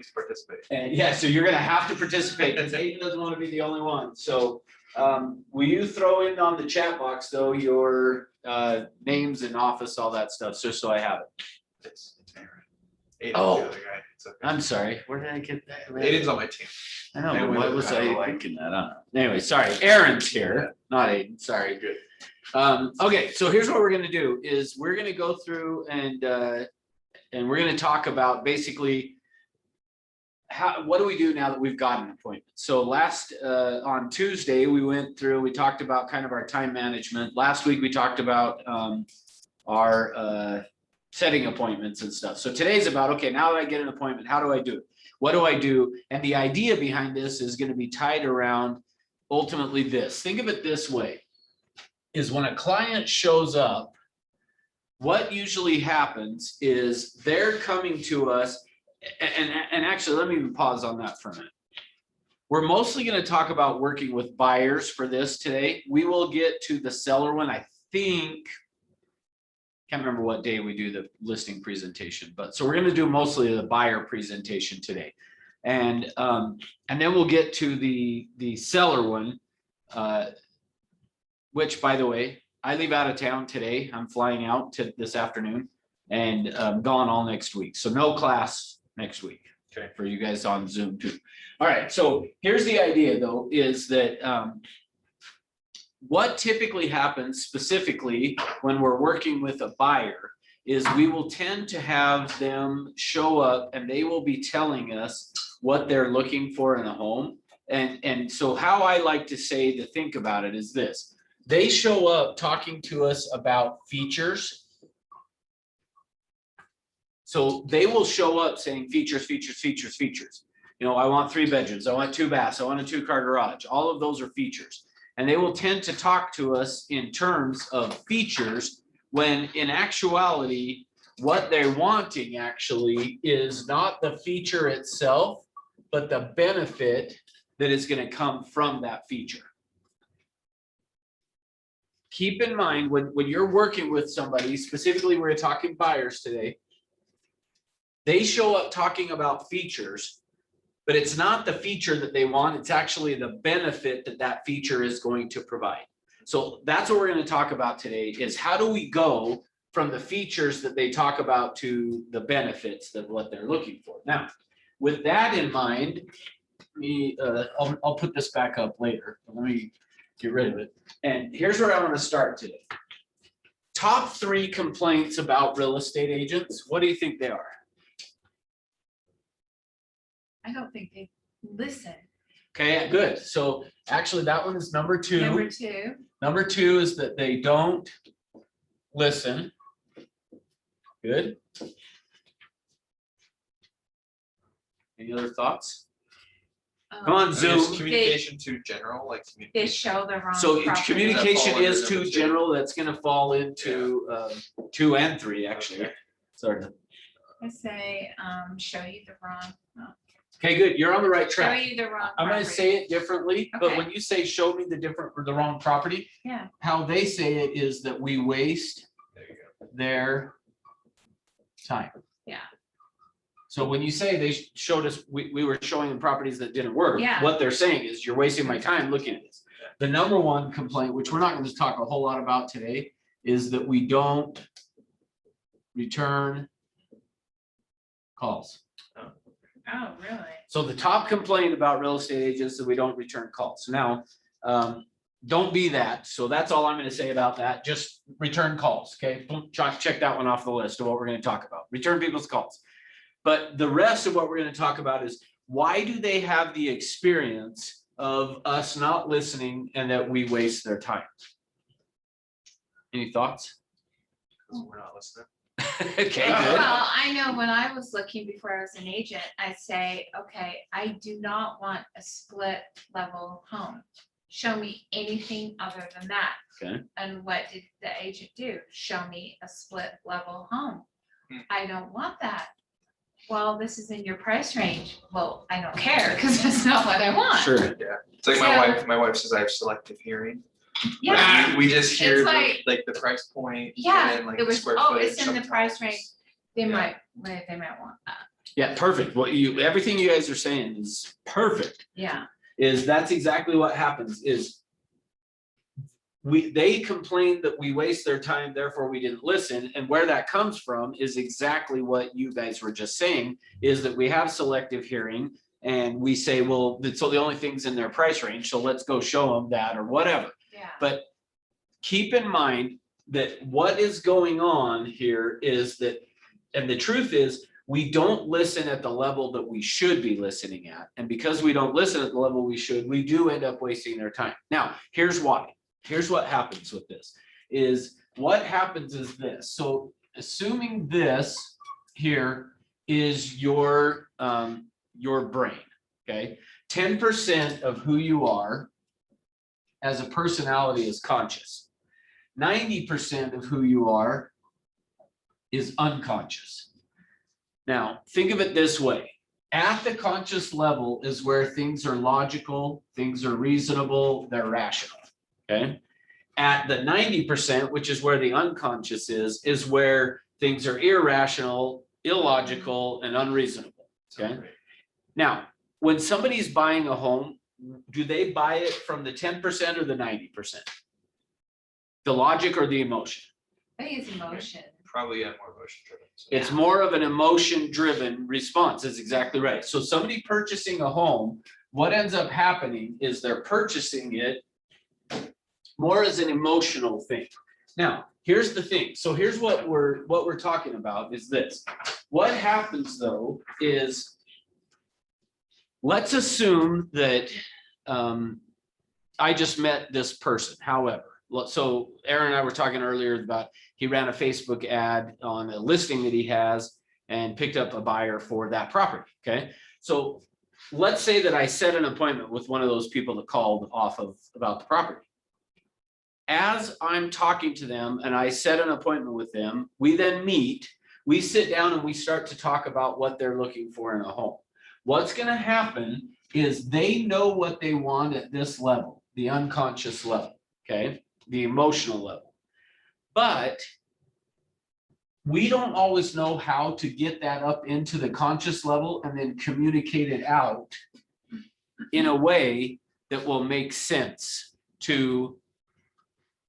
Please participate. And yeah, so you're gonna have to participate because Aiden doesn't want to be the only one. So will you throw in on the chat box though, your names and office, all that stuff, just so I have it. It's Aaron. Aiden's Oh. the other guy. It's okay. I'm sorry, where did I get that? Aiden's on my team. I know, And but we what look was kinda I alike. thinking that? I don't know. Anyway, sorry, Aaron's here, not Aiden, sorry. Good. Okay, so here's what we're gonna do is we're gonna go through and we're gonna talk about basically what do we do now that we've got an appointment? So last, on Tuesday, we talked about kind of our time management. Last week, we talked about our setting appointments and stuff. So today's about, okay, now that I get an appointment, how do I do it? What do I do? And the idea behind this is gonna be tied around ultimately this. Think of it this way, is when a client shows up, what usually happens is they're coming to us, and actually, let me even pause on that for a minute. We're mostly gonna talk about working with buyers for this today. We will get to the seller one, I think. Can't remember what day we do the listing presentation, but so we're gonna do mostly the buyer presentation today. And then we'll get to the seller one, which, by the way, I leave out of town today. I'm flying out to this afternoon and gone all next week. So no class next week. Okay. For you guys on Zoom too. All right, so here's the idea though, is that what typically happens specifically when we're working with a buyer is we will tend to have them show up and they will be telling us what they're looking for in a home. And so how I like to say to think about it is this. They show up talking to us about features. So they will show up saying features, features, features, features. You know, I want 3 bedrooms, I want 2 baths, I want a 2-car garage. All of those are features. And they will tend to talk to us in terms of features when in actuality, what they're wanting actually is not the feature itself, but the benefit that is going to come from that feature. Keep in mind when you're working with somebody, specifically we're talking buyers today, they show up talking about features, but it's not the feature that they want. It's actually the benefit that that feature is going to provide. So that's what we're going to talk about today is how do we go from the features that they talk about to the benefits of what they're looking for. Now, with that in mind, I'll put this back up later, but let me get rid of it. And here's where I want to start today. Top 3 complaints about real estate agents. What do you think they are? I don't think they listen. Okay, good. So actually that one is number 2. Number 2, Number 2 is that they don't listen. Good. Any other thoughts? Come on, Is Zoom. communication too general, like They communication? show the wrong. So property. communication under is number too 2? general. That's gonna fall into 2 and 3, actually. Okay. Sorry. I say, show you the wrong, Okay, good. You're on the right show track. you the wrong. I'm gonna property. say it differently, but Okay. when you say show me the wrong property, Yeah, how they say it is that we waste There you go. their time. Yeah. So when you say they showed us, we were showing them properties that didn't work. Yeah. What they're saying is you're wasting my time looking at this. The number 1 complaint, which we're not going to talk a whole lot about today, is that we don't return calls. oh, really? So the top complaint about real estate agents is that we don't return calls. Now, don't be that. So that's all I'm going to say about that. Just return calls. Okay, check that one off the list of what we're going to talk about. Return people's calls. But the rest of what we're going to talk about is why do they have the experience of us not listening and that we waste their time? Any thoughts? Because we're not listening. Okay, good. Well, I know when I was looking before I was an agent, I say, okay, I do not want a split level home. Show me anything other than that. Okay. And what did the agent do? Show me a split level home. Hmm. I don't want that. Well, this is in your price range. Well, I don't care because that's not what I want. Sure. Yeah, it's like So- my wife says I have selective hearing. Yeah, Like, we just hear It's like the price point. yeah, And then like it the was, square oh, footage it's in the price range. sometimes. They Yeah. might want that. Yeah, perfect. Everything you guys are saying is perfect. Yeah, That's exactly what happens is they complained that we waste their time, therefore we didn't listen. And where that comes from is exactly what you guys were just saying, is that we have selective hearing and we say, well, so the only thing's in their price range, so let's go show them that or whatever. yeah. But keep in mind that what is going on here is that, and the truth is, we don't listen at the level that we should be listening at. And because we don't listen at the level we should, we do end up wasting their time. Now, here's why. Here's what happens with this, is what happens is this. So assuming this here is your brain, okay? 10% of who you are as a personality is conscious. 90% of who you are is unconscious. Now, think of it this way. At the conscious level is where things are logical, things are reasonable, they're rational. Okay. At the 90%, which is where the unconscious is where things are irrational, illogical, and unreasonable. Okay. Now, when somebody's buying a home, do they buy it from the 10% or the 90%? The logic or the emotion? I think it's emotion. Probably more emotion driven. It's more of an emotion-driven response. That's exactly right. So somebody purchasing a home, what ends up happening is they're purchasing it more as an emotional thing. Now, here's the thing. So here's what we're talking about is this. What happens though is, let's assume that I just met this person. However, so Aaron and I were talking earlier about he ran a Facebook ad on a listing that he has and picked up a buyer for that property. Okay. So let's say that I set an appointment with one of those people that called about the property. As I'm talking to them and I set an appointment with them, we then meet, we sit down and we start to talk about what they're looking for in a home. What's going to happen is they know what they want at this level, the unconscious level, okay, the emotional level. But we don't always know how to get that up into the conscious level and then communicate it out in a way that will make sense to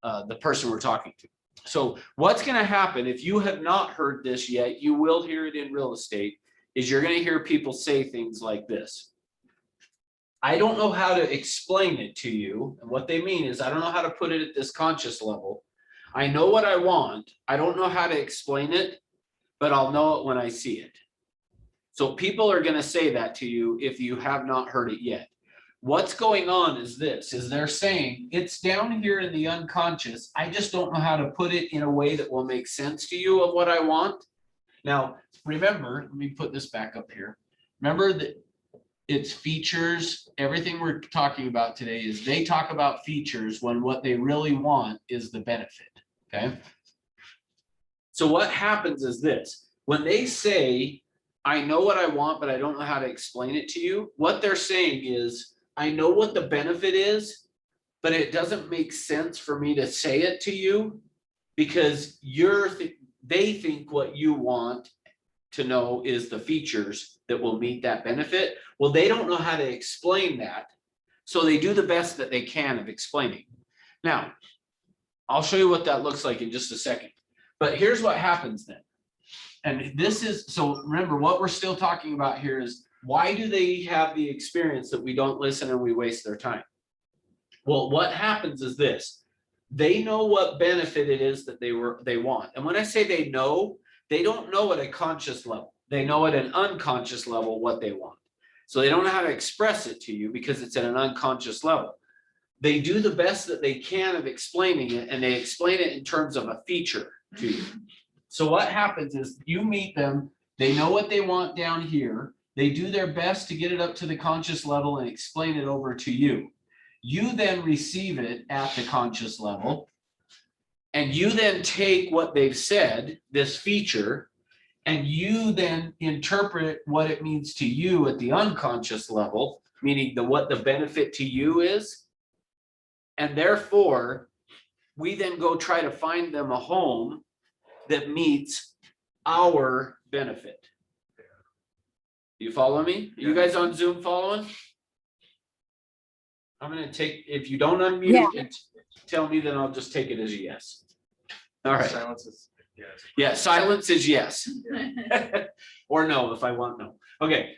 the person we're talking to. So what's going to happen if you have not heard this yet, you will hear it in real estate, is you're going to hear people say things like this. I don't know how to explain it to you. And what they mean is, I don't know how to put it at this conscious level. I know what I want. I don't know how to explain it, but I'll know it when I see it. So people are going to say that to you if you have not heard it yet. What's going on is this, is they're saying it's down here in the unconscious. I just don't know how to put it in a way that will make sense to you of what I want. Now, remember, let me put this back up here. Remember that it's features. Everything we're talking about today is they talk about features when what they really want is the benefit. Okay. So what happens is this, when they say, I know what I want, but I don't know how to explain it to you, what they're saying is, I know what the benefit is, but it doesn't make sense for me to say it to you because they think what you want to know is the features that will meet that benefit. Well, they don't know how to explain that. So they do the best that they can of explaining. Now, I'll show you what that looks like in just a second. But here's what happens then. And this is, so remember what we're still talking about here is, why do they have the experience that we don't listen and we waste their time? Well, what happens is this, they know what benefit it is that they want. And when I say they don't know at a conscious level. They know at an unconscious level what they want. So they don't know how to express it to you because it's at an unconscious level. They do the best that they can of explaining it, and they explain it in terms of a feature to you. So what happens is you meet them, they know what they want down here. They do their best to get it up to the conscious level and explain it over to you. You then receive it at the conscious level. And you then take what they've said, this feature, and you then interpret what it means to you at the unconscious level, meaning what the benefit to you is. And therefore, we then go try to find them a home that meets our benefit. You follow me? You Yeah. guys on Zoom following? I'm gonna take, if you don't unmute and tell me, then I'll just take it as a yes. All right, Silence is, yes. yeah, silence is yes. Or no, if I want no. Okay.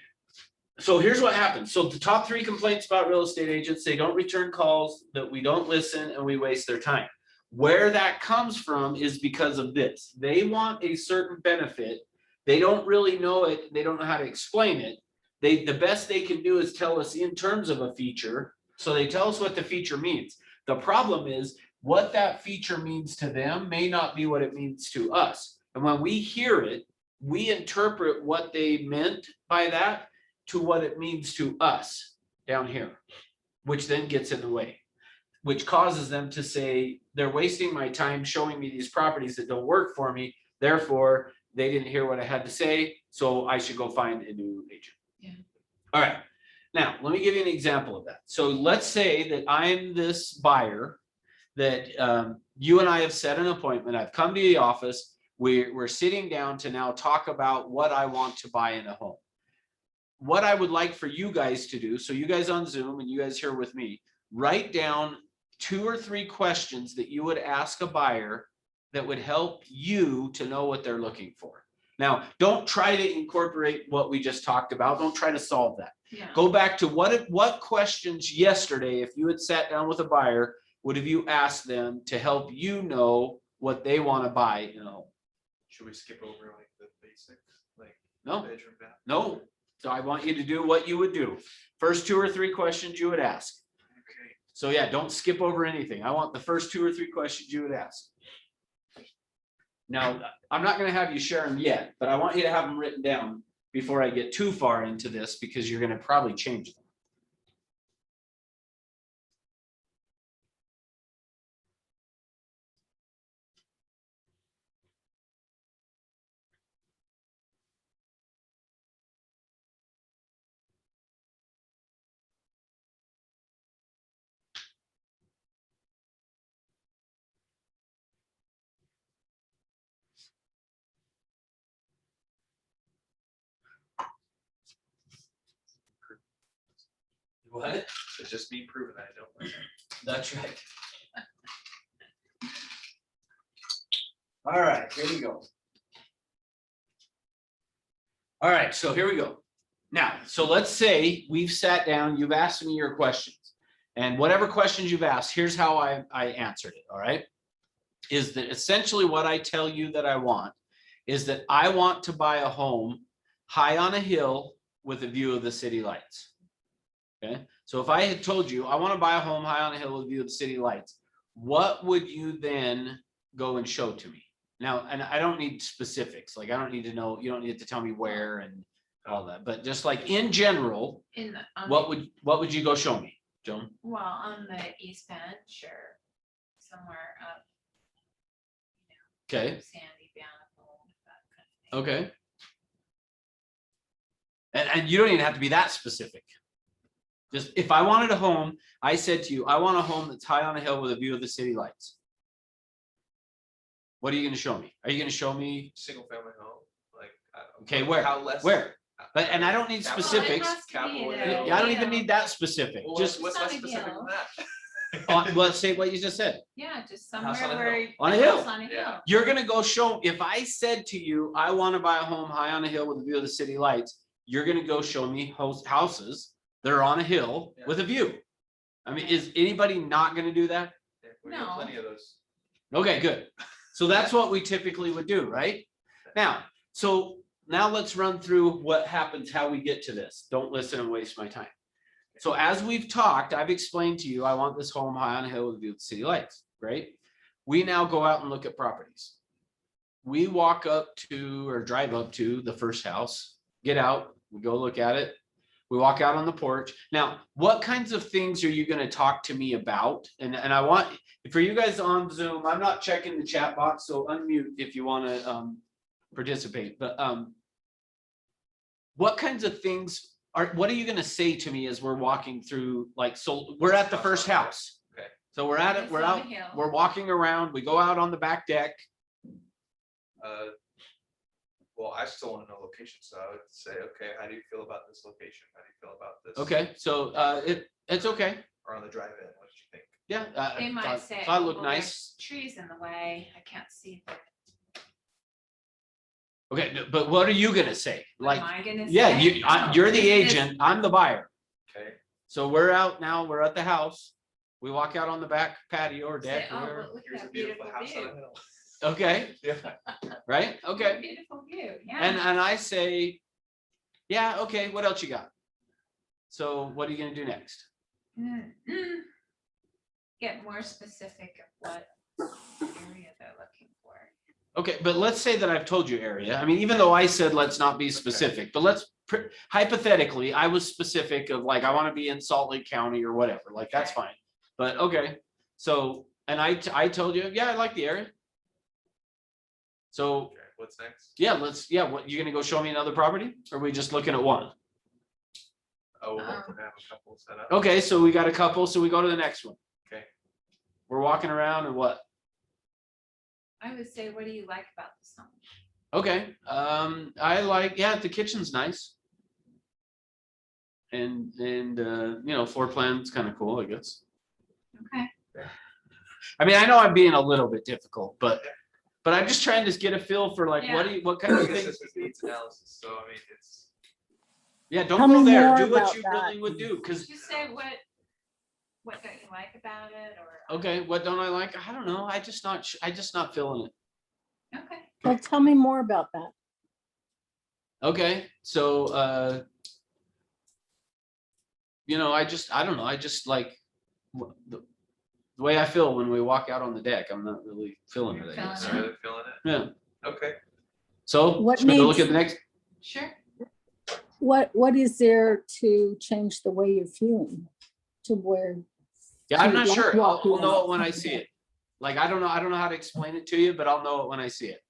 So here's what happens. So the top 3 complaints about real estate agents, they don't return calls, that we don't listen, and we waste their time. Where that comes from is because of this. They want a certain benefit. They don't really know it. They don't know how to explain it. The best they can do is tell us in terms of a feature. So they tell us what the feature means. The problem is what that feature means to them may not be what it means to us. And when we hear it, we interpret what they meant by that to what it means to us down here, which then gets in the way, which causes them to say, they're wasting my time showing me these properties that don't work for me. Therefore, they didn't hear what I had to say, so I should go find a new agent. Yeah. All right. Now, let me give you an example of that. So let's say that I'm this buyer that you and I have set an appointment. I've come to the office. We're sitting down to now talk about what I want to buy in a home. What I would like for you guys to do, so you guys on Zoom and you guys here with me, write down 2 or 3 questions that you would ask a buyer that would help you to know what they're looking for. Now, don't try to incorporate what we just talked about. Don't try to solve that. Yeah. Go back to what questions yesterday, if you had sat down with a buyer, would have you asked them to help you know what they want to buy in a home? Should we skip over like the basics, like No, bedroom, bath? no. So I want you to do what you would do. First 2 or 3 questions you would ask. Okay. So yeah, don't skip over anything. I want the first 2 or 3 questions you would ask. Now, I'm not going to have you share them yet, but I want you to have them written down before I get too far into this, because you're going to probably change them. What? It's just me proving that I don't listen. That's right. All right, here we go. All right, so here we go. Now, so let's say we've sat down, you've asked me your questions. And whatever questions you've asked, here's how I answered it, all right? Is that essentially what I tell you that I want is that I want to buy a home high on a hill with a view of the city lights. Okay, so if I had told you, I want to buy a home high on a hill with a view of the city lights, what would you then go and show to me? Now, and I don't need specifics, like I don't need to know, you don't need to tell me where and all that, but just like in general, In the, what would you go show me, Joan? well, on the East Bench or somewhere up. Okay, Sandy, Bountiful, that kind of thing. okay. And you don't even have to be that specific. Just if I wanted a home, I said to you, I want a home that's high on a hill with a view of the city lights. What are you gonna show me? Are you gonna show me, Single family home, like. okay, where? How less? Where? But, and I don't need Capital. specifics. Well, it has to be Capital the Hill. Yeah, I don't even deal. need that specific. Well, Just, what's It's not less a specific deal. than that? let's say what you just said. Yeah, just House somewhere on a where. hill. On a hill. house On a Yeah. hill. You're gonna go show, if I said to you, I wanna buy a home high on a hill with a view of the city lights, you're gonna go show me houses that are on a hill Yeah. with a view. I mean, is anybody not gonna do that? Yeah, we got No. plenty of those. Okay, good. So that's what we typically would do, right? Now, so now let's run through what happens, how we get to this. Don't listen and waste my time. So as we've talked, I've explained to you, I want this home high on a hill with a view of the city lights, great? We now go out and look at properties. We walk up to or drive up to the first house, get out, we go look at it. We walk out on the porch. Now, what kinds of things are you gonna talk to me about? And I want, for you guys on Zoom, I'm not checking the chat box, so unmute if you wanna participate, but what kinds of things what are you gonna say to me as we're walking through, like, so we're at the first house. Okay. So we're at it, It's we're on a out, hill. we're walking around, we go out on the back deck. Well, I still want to know location, so I would say, okay, how do you feel about this location? How do you feel about this? Okay, so it's okay. Or on the drive-in, what did you think? Yeah. They might say, thought it oh, looked well, there's nice. trees in the way, I can't see. Okay, no, but what are you gonna say? What Like, am I gonna yeah, say? you're the Isn't this- agent, I'm the buyer. Okay, So we're out now, we're at the house. We walk out on the back patio or Say, deck, oh, wherever. but look here's at a that beautiful beautiful house on a view. hill. Okay, Yeah. right? Okay. Beautiful view, And yeah. I say, yeah, okay, what else you got? So what are you gonna do next? Get more specific of what area they're looking for. Okay, but let's say that I've told you area. I mean, even though I said let's not be specific, but hypothetically, I was specific of like, I want to be in Salt Lake County or whatever, like, that's Okay. fine. But okay, so, and I told you, yeah, I like the area. So, Okay, what's next? yeah, what, you gonna go show me another property? Or are we just looking at one? Oh, we're hoping to have a couple set up. Okay, so we got a couple, so we go to the next one. Okay. We're walking around and what? I would say, what do you like about this home? Okay, I like, yeah, the kitchen's nice. And, floor plan's kind of cool, I guess. Okay, I mean, I know I'm being a little bit difficult, but I'm just trying to get a feel for like, what kind of This things? is needs analysis, so I mean, it's, Yeah, don't Tell go me there. more Do what about you that. really would do, because, just say what don't you like about it, or? okay, what don't I like? I don't know. I just not feeling it. Okay, Well, tell me more about that. Okay, so, I don't know. I just like the way I feel when we walk out on the deck. I'm not really feeling it, I You're guess. feeling not really feeling it. Yeah, Okay, so What should we go look needs- at the next? sure. What is there to change the way you're feeling to where? Yeah, I'm to not like sure. I'll walking know out it when I on the see deck? it. Like, I don't know how to explain it to you, but I'll know it when I see it.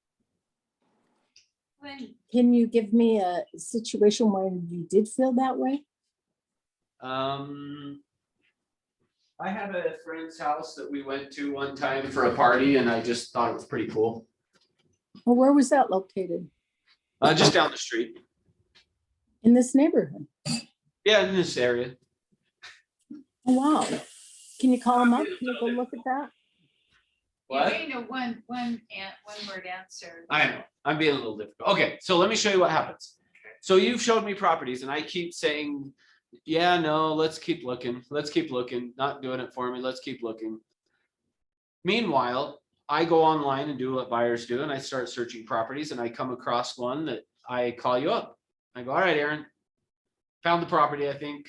When, Can you give me a situation where you did feel that way? I have a friend's house that we went to one time for a party and I just thought it was pretty cool. Well, where was that located? Just down the street. In this neighborhood? Yeah, in this area. Oh, wow. Can you call them up? Can you go look at that? you're getting a one word answer. I know, I'm being a little difficult. Okay, so let me show you what happens. So you've showed me properties and I keep saying, yeah, no, let's keep looking, not doing it for me, let's keep looking. Meanwhile, I go online and do what buyers do and I start searching properties and I come across one that I call you up. I go, all right, Aaron, found the property, I think.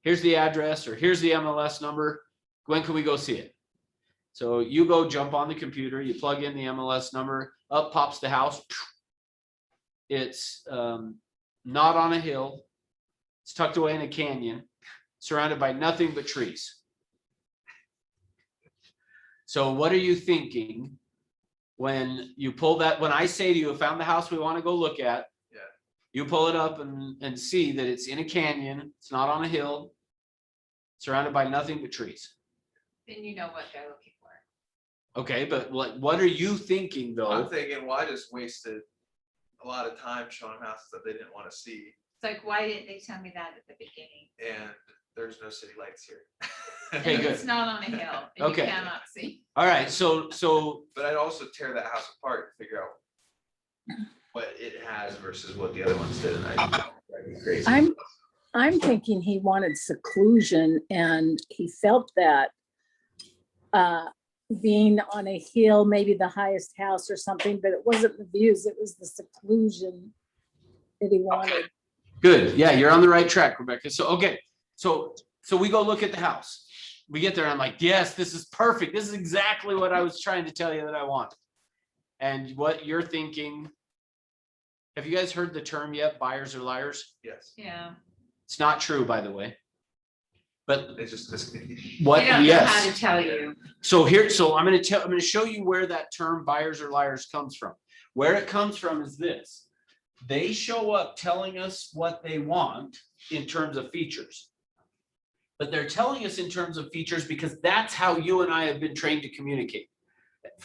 Here's the address or here's the MLS number. When can we go see it? So you go jump on the computer, you plug in the MLS number, up pops the house. It's not on a hill. It's tucked away in a canyon, surrounded by nothing but trees. So what are you thinking when you pull that, when I say to you, found the house we want to go look at? Yeah. You pull it up and see that it's in a canyon, it's not on a hill, surrounded by nothing but trees. Then you know what they're looking for. Okay, but what are you thinking I'm though? thinking, well, I just wasted a lot of time showing houses that they didn't want to see, It's like, why didn't they tell me that at the beginning? and there's no city lights here. Okay, And good. it's not on a hill, and you Okay. cannot see. All right, so But I'd also tear that house apart and figure out what it has versus what the other ones did, and I'd drive me crazy. I'm thinking he wanted seclusion and he felt that being on a hill, maybe the highest house or something, but it wasn't the views, it was the seclusion that he wanted. good. Yeah, you're on the right track, Rebecca. So, okay, so we go look at the house. We get there and I'm like, yes, this is perfect. This is exactly what I was trying to tell you that I want. And what you're thinking, have you guys heard the term yet? Buyers are liars? Yes, Yeah. It's not true, by the way. But it's just this. what, They don't know how yes. to tell you. So I'm gonna show you where that term buyers or liars comes from. Where it comes from is this. They show up telling us what they want in terms of features. But they're telling us in terms of features because that's how you and I have been trained to communicate.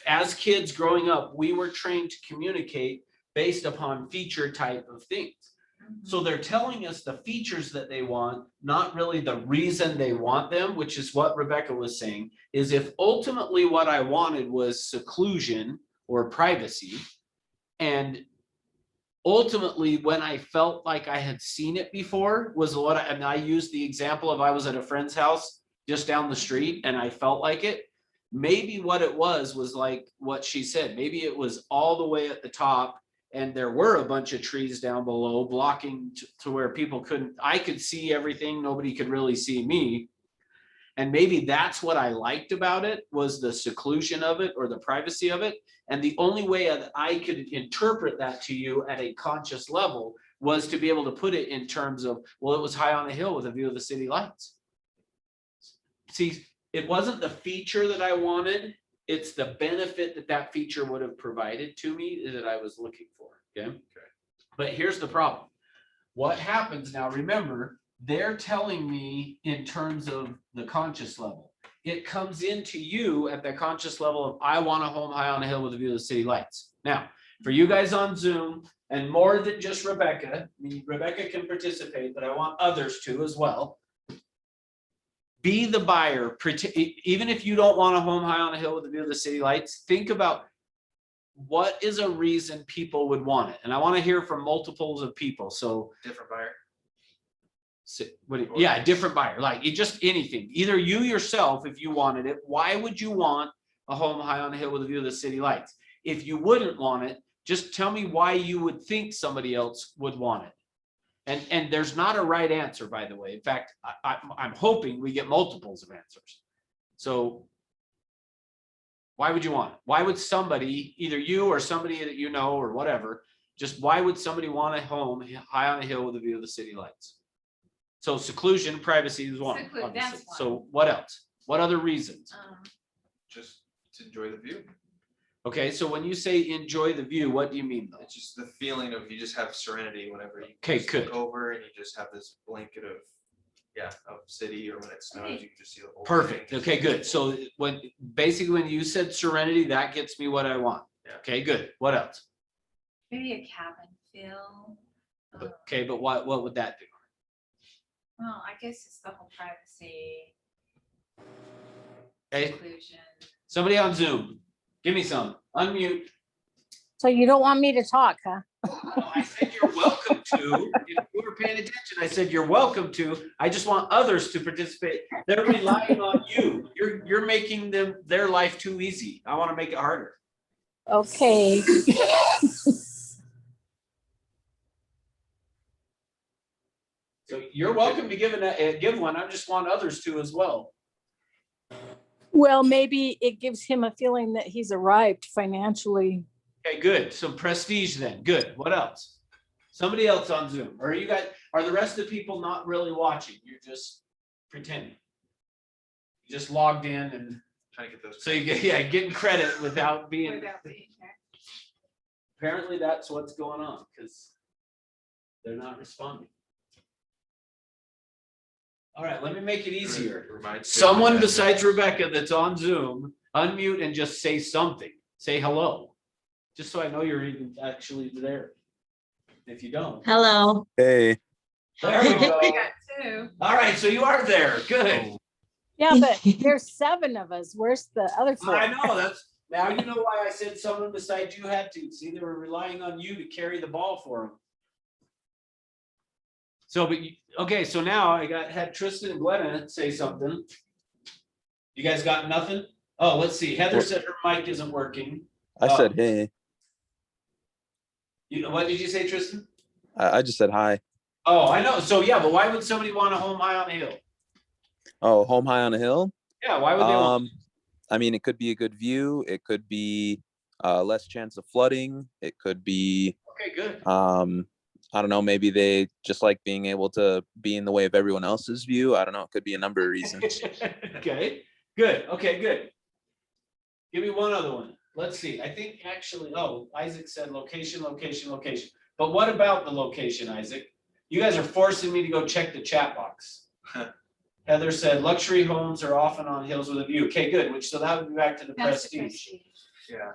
As kids growing up, we were trained to communicate based upon feature type of things. So they're telling us the features that they want, not really the reason they want them, which is what Rebecca was saying, is if ultimately what I wanted was seclusion or privacy. And ultimately, when I felt like I had seen it before was what and I used the example of I was at a friend's house just down the street and I felt like it. Maybe what it was like what she said. Maybe it was all the way at the top and there were a bunch of trees down below blocking to where people couldn't, I could see everything. Nobody could really see me. And maybe that's what I liked about it was the seclusion of it or the privacy of it. And the only way that I could interpret that to you at a conscious level was to be able to put it in terms of, well, it was high on a hill with a view of the city lights. See, it wasn't the feature that I wanted. It's the benefit that that feature would have provided to me that I was looking for, okay? But here's the problem. What happens now, remember, they're telling me in terms of the conscious level. It comes into you at the conscious level of, I want a home high on a hill with a view of the city lights. Now, for you guys on Zoom, and more than just Rebecca, I mean, Rebecca can participate, but I want others to as well. Be the buyer, even if you don't want a home high on a hill with a view of the city lights, think about what is a reason people would want it. And I want to hear from multiples of people. So Different buyer. yeah, different buyer, like it just anything, either you yourself, if you wanted it, why would you want a home high on a hill with a view of the city lights? If you wouldn't want it, just tell me why you would think somebody else would want it. And there's not a right answer, by the way. In fact, I'm hoping we get multiples of answers. So why would you want it? Why would somebody, either you or somebody that you know or whatever, just why would somebody want a home high on a hill with a view of the city lights? So seclusion, privacy is one, Seclude, that's obviously. one. So what else? What other reasons? Just to enjoy the view. Okay, so when you say enjoy the view, what do you mean though? It's just the feeling of you just have serenity whenever you Okay, just good. look over and you just have this blanket of, of city, or when it snows, you can just see the whole. Perfect. thing. Okay, good. So basically when you said serenity, that gets me what I want. Yeah. Okay, good. What else? Maybe a cabin feel. Okay, but what would that do? Well, I guess it's the whole privacy, Okay, seclusion. somebody on Zoom, give me some, unmute. So you don't want me to talk, huh? No, I said you're welcome to. If you were paying attention, I said you're welcome to. I just want others to participate. They're relying on you. You're making their life too easy. I want to make it harder. Okay. So you're welcome to give one. I just want others to as well. Well, maybe it gives him a feeling that he's arrived financially. Okay, good. Some prestige then. Good. What else? Somebody else on Zoom. Or are the rest of the people not really watching? You're just pretending. You just logged in and Trying to get those. so you get, getting credit without being. Without being there. Apparently that's what's going on because they're not responding. All right, let me make it easier. Someone besides Rebecca that's on Zoom, unmute and just say something. Say hello. Just so I know you're even actually there. If you don't. Hello. Hey, There we We go. got two. All right, so you are there. Good. Yeah, but there's 7 of us. Where's the other 4? I know, that's, now you know why I said someone besides you had to. See, they were relying on you to carry the ball for them. So, okay, so now I had Tristan and Glenna say something. You guys got nothing? Oh, let's see. Heather said her mic isn't working. I said hey. What did you say, Tristan? I just said hi. Oh, I know. So yeah, but why would somebody want a home high on a hill? Oh, home high on a hill. Yeah, why would they want? I mean, it could be a good view. It could be less chance of flooding. It could be Okay, good. I don't know, maybe they just like being able to be in the way of everyone else's view. I don't know. It could be a number of reasons. Okay, good. Okay, good. Give me one other one. Let's see. I think actually, Isaac said location, location, location. But what about the location, Isaac? You guys are forcing me to go check the chat box. Heather said luxury homes are often on hills with a view. Okay, good. So that would be back to the That's the prestige. prestige. Yeah.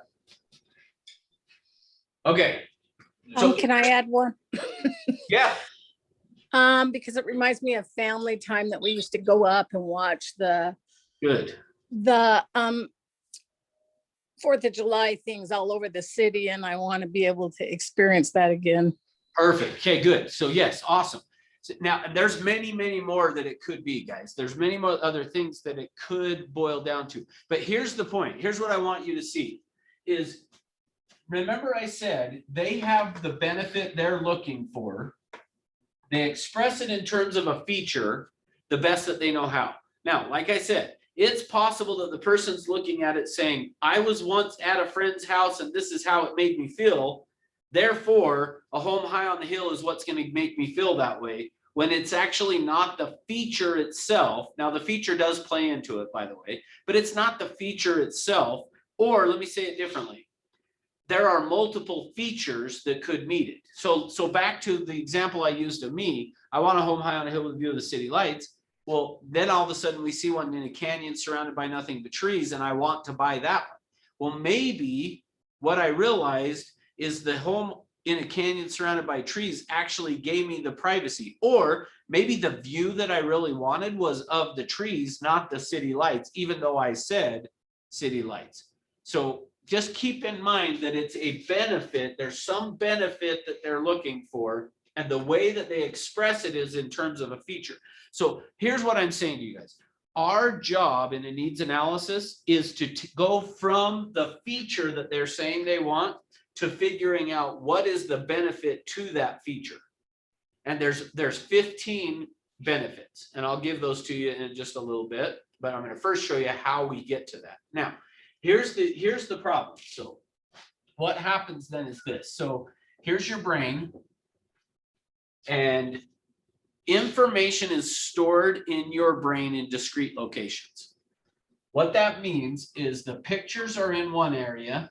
Okay. So, Can I add one? yeah, Because it reminds me of family time that we used to go up and watch the good. 4th of July things all over the city, and I want to be able to experience that again. Perfect. Okay, good. So yes, awesome. So now, there's many, many more that it could be, guys. There's many more other things that it could boil down to. But here's the point. Here's what I want you to see is, remember I said they have the benefit they're looking for. They express it in terms of a feature the best that they know how. Now, like I said, it's possible that the person's looking at it saying, I was once at a friend's house and this is how it made me feel. Therefore, a home high on the hill is what's going to make me feel that way, when it's actually not the feature itself. Now, the feature does play into it, by the way, but it's not the feature itself. Or let me say it differently. There are multiple features that could meet it. So back to the example I used of me, I want a home high on a hill with a view of the city lights. Well, then all of a sudden we see one in a canyon surrounded by nothing but trees, and I want to buy that one. Well, maybe what I realized is the home in a canyon surrounded by trees actually gave me the privacy, or maybe the view that I really wanted was of the trees, not the city lights, even though I said city lights. So just keep in mind that it's a benefit. There's some benefit that they're looking for, and the way that they express it is in terms of a feature. So here's what I'm saying to you guys. Our job in a needs analysis is to go from the feature that they're saying they want to figuring out what is the benefit to that feature. And there's 15 benefits, and I'll give those to you in just a little bit, but I'm going to first show you how we get to that. Now, here's the problem. So what happens then is this. So here's your brain, and information is stored in your brain in discrete locations. What that means is the pictures are in one area,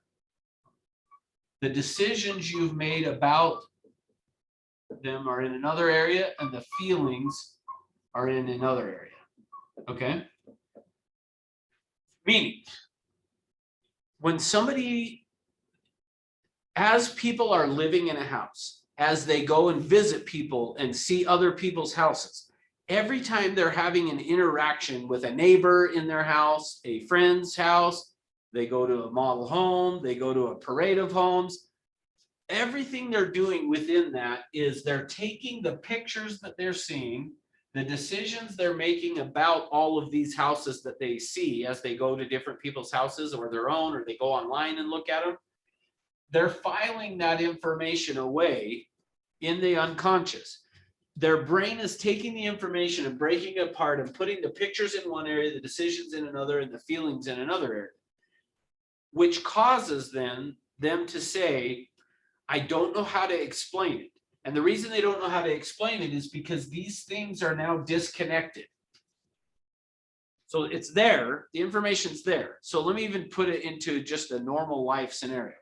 the decisions you've made about them are in another area, and the feelings are in another area. Okay? Meaning, when somebody, as people are living in a house, as they go and visit people and see other people's houses, every time they're having an interaction with a neighbor in their house, a friend's house, they go to a model home, they go to a parade of homes, everything they're doing within that is they're taking the pictures that they're seeing, the decisions they're making about all of these houses that they see as they go to different people's houses or their own, or they go online and look at them. They're filing that information away in the unconscious. Their brain is taking the information and breaking it apart and putting the pictures in one area, the decisions in another, and the feelings in another area, which causes them to say, I don't know how to explain it. And the reason they don't know how to explain it is because these things are now disconnected. So it's there, the information's there. So let me even put it into just a normal life scenario.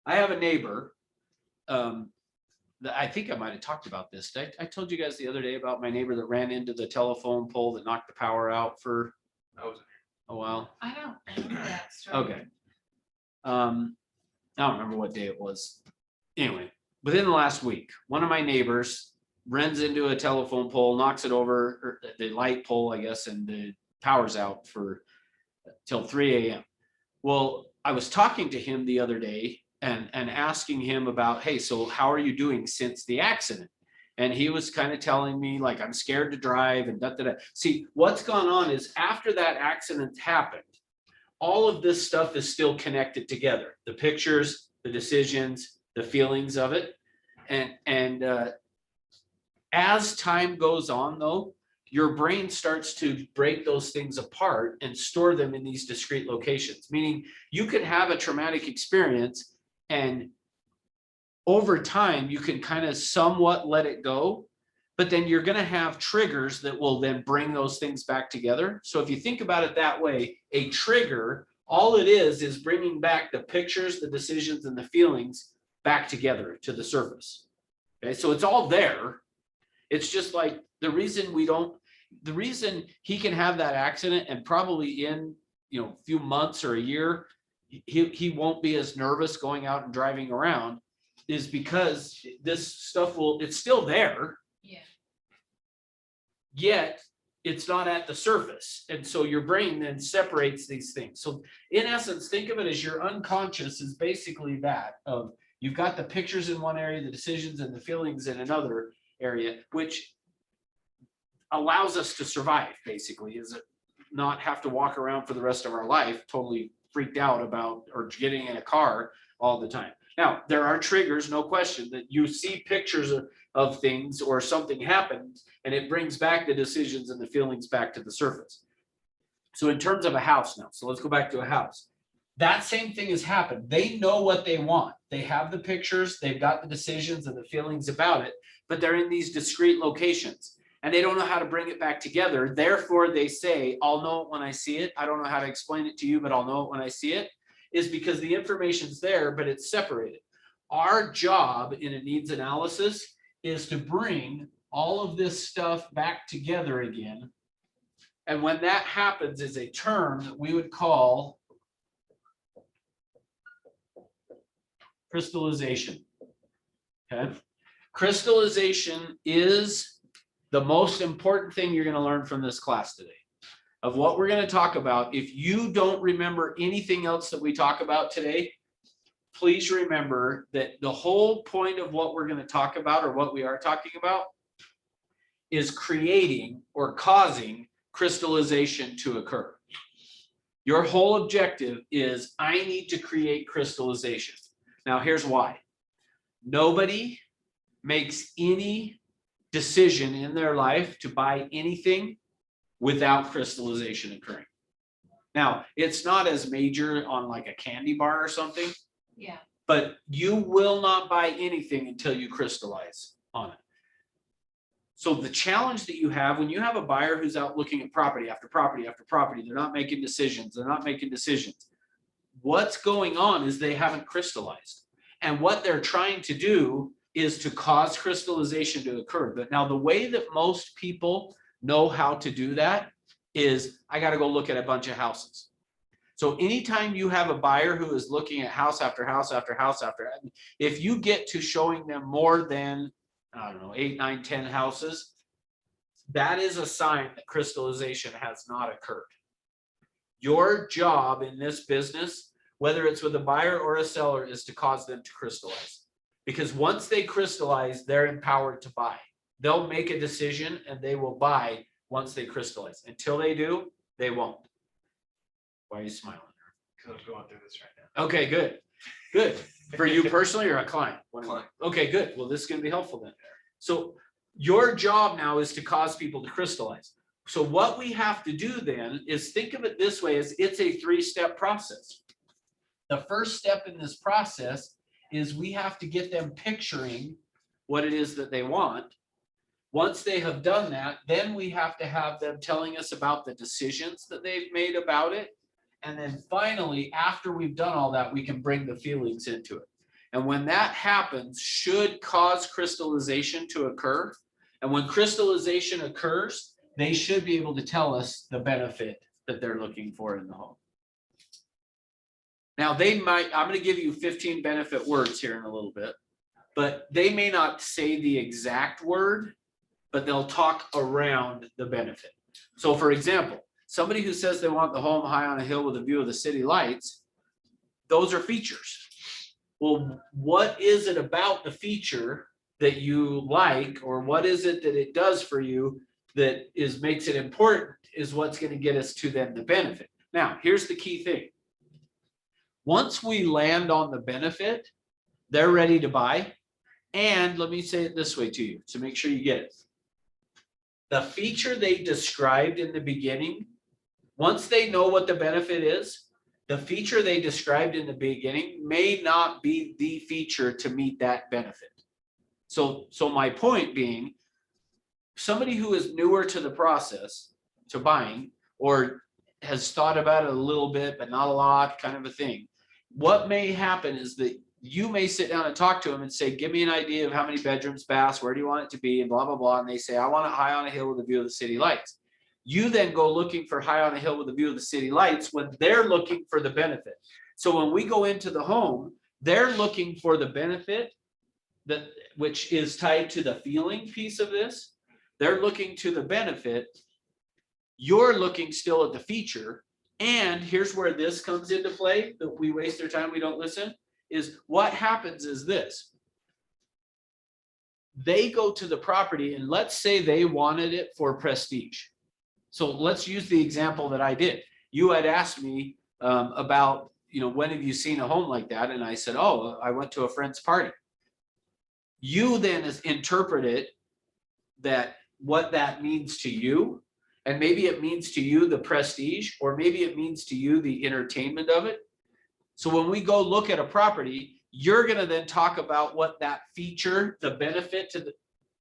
I have a neighbor, that I think I might have talked about this. I told you guys the other day about my neighbor that ran into the telephone pole that knocked the power out for a while. I don't remember that story. Okay. I don't remember what day it was. Anyway, within the last week, one of my neighbors runs into a telephone pole, knocks it over, or the light pole, I guess, and the power's out for till 3 a.m. Well, I was talking to him the other day and asking him about, hey, so how are you doing since the accident? And he was kind of telling me, like, I'm scared to drive and da. See, what's gone on is after that accident happened, all of this stuff is still connected together. The pictures, the decisions, the feelings of it. And as time goes on, though, your brain starts to break those things apart and store them in these discrete locations, meaning you could have a traumatic experience and over time you can kind of somewhat let it go, but then you're going to have triggers that will then bring those things back together. So if you think about it that way, a trigger, all it is bringing back the pictures, the decisions, and the feelings back together to the surface. Okay, so it's all there. It's just like the reason he can have that accident and probably in, a few months or a year, he won't be as nervous going out and driving around is because this stuff it's still there, Yeah. yet it's not at the surface. And so your brain then separates these things. So in essence, think of it as your unconscious is basically that of you've got the pictures in one area, the decisions and the feelings in another area, which allows us to survive, basically, is it not have to walk around for the rest of our life totally freaked out about or getting in a car all the time. Now, there are triggers, no question, that you see pictures of things or something happens and it brings back the decisions and the feelings back to the surface. So in terms of a house now, so let's go back to a house. That same thing has happened. They know what they want. They have the pictures, they've got the decisions and the feelings about it, but they're in these discrete locations and they don't know how to bring it back together. Therefore, they say, I'll know it when I see it. I don't know how to explain it to you, but I'll know it when I see it, is because the information's there, but it's separated. Our job in a needs analysis is to bring all of this stuff back together again. And when that happens is a term that we would call crystallization. Okay. Crystallization is the most important thing you're going to learn from this class today. Of what we're going to talk about. If you don't remember anything else that we talk about today, please remember that the whole point of what we're going to talk about or what we are talking about is creating or causing crystallization to occur. Your whole objective is I need to create crystallization. Now, here's why. Nobody makes any decision in their life to buy anything without crystallization occurring. Now, it's not as major on like a candy bar or something, Yeah. but you will not buy anything until you crystallize on it. So the challenge that you have when you have a buyer who's out looking at property after property after property, they're not making decisions. They're not making decisions. What's going on is they haven't crystallized. And what they're trying to do is to cause crystallization to occur. But now the way that most people know how to do that is I got to go look at a bunch of houses. So anytime you have a buyer who is looking at house after house after house after, if you get to showing them more than, I don't know, 8, 9, 10 houses, that is a sign that crystallization has not occurred. Your job in this business, whether it's with a buyer or a seller, is to cause them to crystallize. Because once they crystallize, they're empowered to buy. They'll make a decision and they will buy once they crystallize. Until they do, they won't. Why are you smiling? Because I'm going through this right now. Okay, good. Good. For you personally or a client? Client. Okay, good. Well, this is going to be helpful then. So your job now is to cause people to crystallize. So what we have to do then is think of it this way, as it's a 3-step process. The first step in this process is we have to get them picturing what it is that they want. Once they have done that, then we have to have them telling us about the decisions that they've made about it. And then finally, after we've done all that, we can bring the feelings into it. And when that happens, should cause crystallization to occur. And when crystallization occurs, they should be able to tell us the benefit that they're looking for in the home. Now they might, I'm going to give you 15 benefit words here in a little bit, but they may not say the exact word, but they'll talk around the benefit. So for example, somebody who says they want the home high on a hill with a view of the city lights, those are features. Well, what is it about the feature that you like, or what is it that it does for you that makes it important, is what's going to get us to then the benefit. Now, here's the key thing. Once we land on the benefit, they're ready to buy. And let me say it this way to you to make sure you get it. The feature they described in the beginning, once they know what the benefit is, the feature they described in the beginning may not be the feature to meet that benefit. So my point being, somebody who is newer to the process, to buying, or has thought about it a little bit, but not a lot, kind of a thing. What may happen is that you may sit down and talk to them and say, give me an idea of how many bedrooms, baths, where do you want it to be, and blah, blah, blah. And they say, I want it high on a hill with a view of the city lights. You then go looking for high on a hill with a view of the city lights when they're looking for the benefit. So when we go into the home, they're looking for the benefit that, which is tied to the feeling piece of this. They're looking to the benefit. You're looking still at the feature. And here's where this comes into play, that we waste their time, we don't listen, is what happens is this. They go to the property and let's say they wanted it for prestige. So let's use the example that I did. You had asked me about, when have you seen a home like that? And I said, oh, I went to a friend's party. You then interpret it that what that means to you. And maybe it means to you the prestige, or maybe it means to you the entertainment of it. So when we go look at a property, you're gonna then talk about what that feature, the benefit to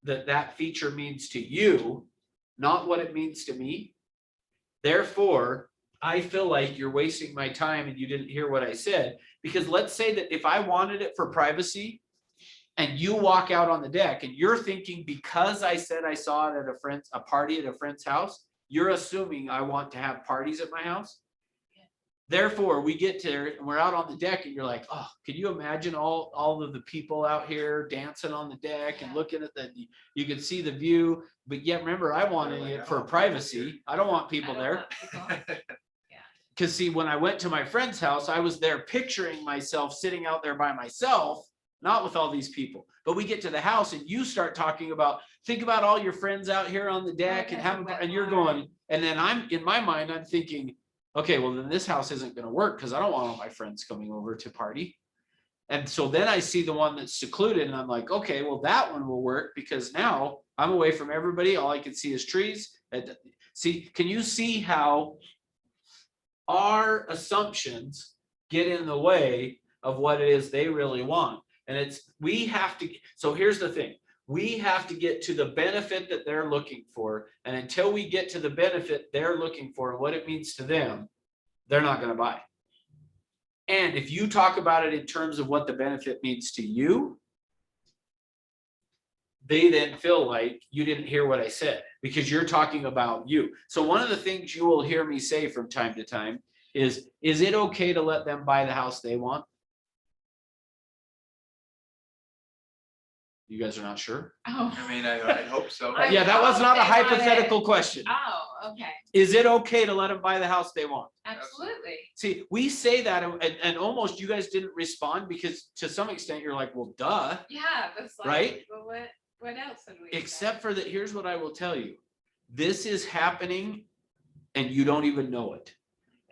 that feature means to you, not what it means to me. Therefore, I feel like you're wasting my time and you didn't hear what I said, because let's say that if I wanted it for privacy and you walk out on the deck and you're thinking because I said I saw it at a party at a friend's house, you're assuming I want to have parties at my house. Therefore, we get to, and we're out on the deck and you're like, oh, can you imagine all of the people out here dancing on the deck and looking at you can see the view, but yet remember, I wanted it for privacy. I don't want people there. Because see, when I went to my friend's house, I was there picturing myself sitting out there by myself, not with all these people. But we get to the house and you start talking about, think about all your friends out here on the deck and having, and you're going, and then I'm, in my mind, I'm thinking, okay, well then this house isn't gonna work because I don't want all my friends coming over to party. And so then I see the one that's secluded and I'm like, okay, well that one will work because now I'm away from everybody. All I can see is trees. And see, can you see how our assumptions get in the way of what it is they really want? And we have to, so here's the thing. We have to get to the benefit that they're looking for. And until we get to the benefit they're looking for and what it means to them, they're not going to buy. And if you talk about it in terms of what the benefit means to you, they then feel like you didn't hear what I said because you're talking about you. So one of the things you will hear me say from time to time is it okay to let them buy the house they want? You guys are not sure? Oh. I mean, I hope so. Yeah, that was not a they want it. hypothetical question. Oh, okay, Is it okay to let them buy the house they want? absolutely. See, we say that and almost you guys didn't respond because to some extent you're like, well, duh. Yeah, that's like, Right? well, what else would we say? Except for that, here's what I will tell you. This is happening and you don't even know it.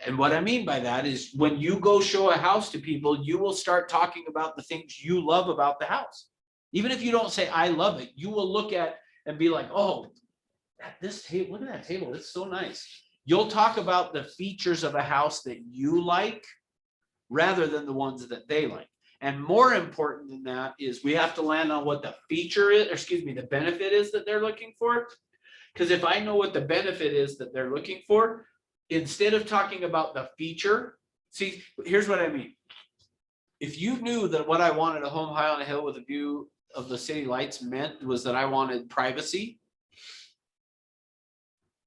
And what I mean by that is when you go show a house to people, you will start talking about the things you love about the house. Even if you don't say, I love it, you will look at and be like, oh, this table, look at that table, it's so nice. You'll talk about the features of a house that you like rather than the ones that they like. And more important than that is we have to land on what the feature is, or excuse me, the benefit is that they're looking for. Because if I know what the benefit is that they're looking for, instead of talking about the feature, see, here's what I mean. If you knew that what I wanted a home high on a hill with a view of the city lights meant was that I wanted privacy.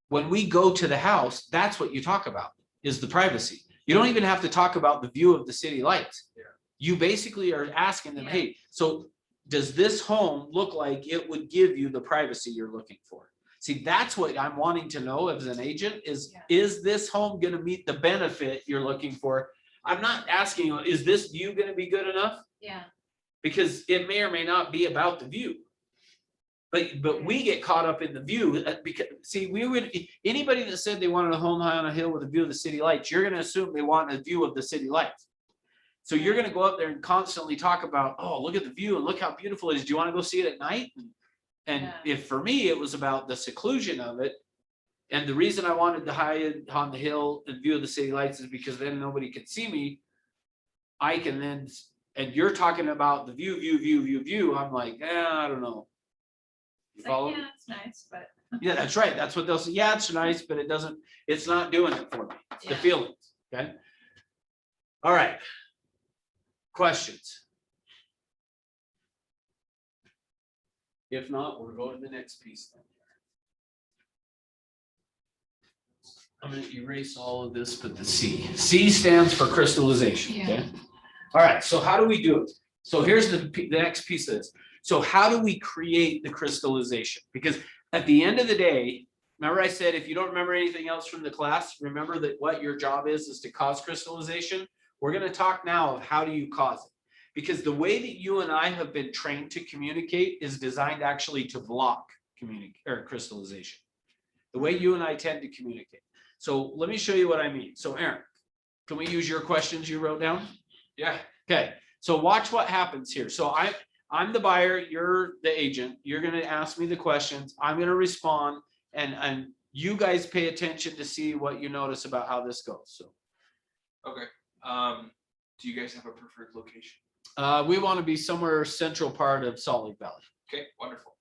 When we go to the house, that's what you talk about, is the privacy. You don't even have to talk about the view of the city lights. Yeah. You basically are asking them, Yeah. hey, so does this home look like it would give you the privacy you're looking for? See, that's what I'm wanting to know as an agent is this home gonna meet the benefit you're looking for? I'm not asking, is this view gonna be good enough? Yeah, Because it may or may not be about the view. But we get caught up in the view because see, anybody that said they wanted a home high on a hill with a view of the city lights, you're gonna assume they want a view of the city lights. So you're gonna go up there and constantly talk about, oh, look at the view and look how beautiful it is. Do you want to go see it at night? And Yeah. if for me, it was about the seclusion of it. And the reason I wanted the high on the hill and view of the city lights is because then nobody could see me. I can then, and you're talking about the view. I'm like, I don't know. You it's like, follow? yeah, it's nice, but Yeah, that's right. That's what they'll say. Yeah, it's nice, but it's not doing it for me. It's the Yeah. feelings, okay? All right. Questions? If not, we're going to the next piece then. I'm gonna erase all of this, but the C. C stands for crystallization, okay? All right, so how do we do it? So here's the next piece of this. So how do we create the crystallization? Because at the end of the day, remember I said, if you don't remember anything else from the class, remember that what your job is to cause crystallization. We're going to talk now of how do you cause it. Because the way that you and I have been trained to communicate is designed actually to block crystallization. The way you and I tend to communicate. So let me show you what I mean. So Aaron, can we use your questions you wrote down? Yeah. Okay, so watch what happens here. So I'm the buyer, you're the agent. You're gonna ask me the questions. I'm gonna respond, and you guys pay attention to see what you notice about how this goes. So Okay. Do you guys have a preferred location? we want to be somewhere central part of Salt Lake Valley. Okay, wonderful.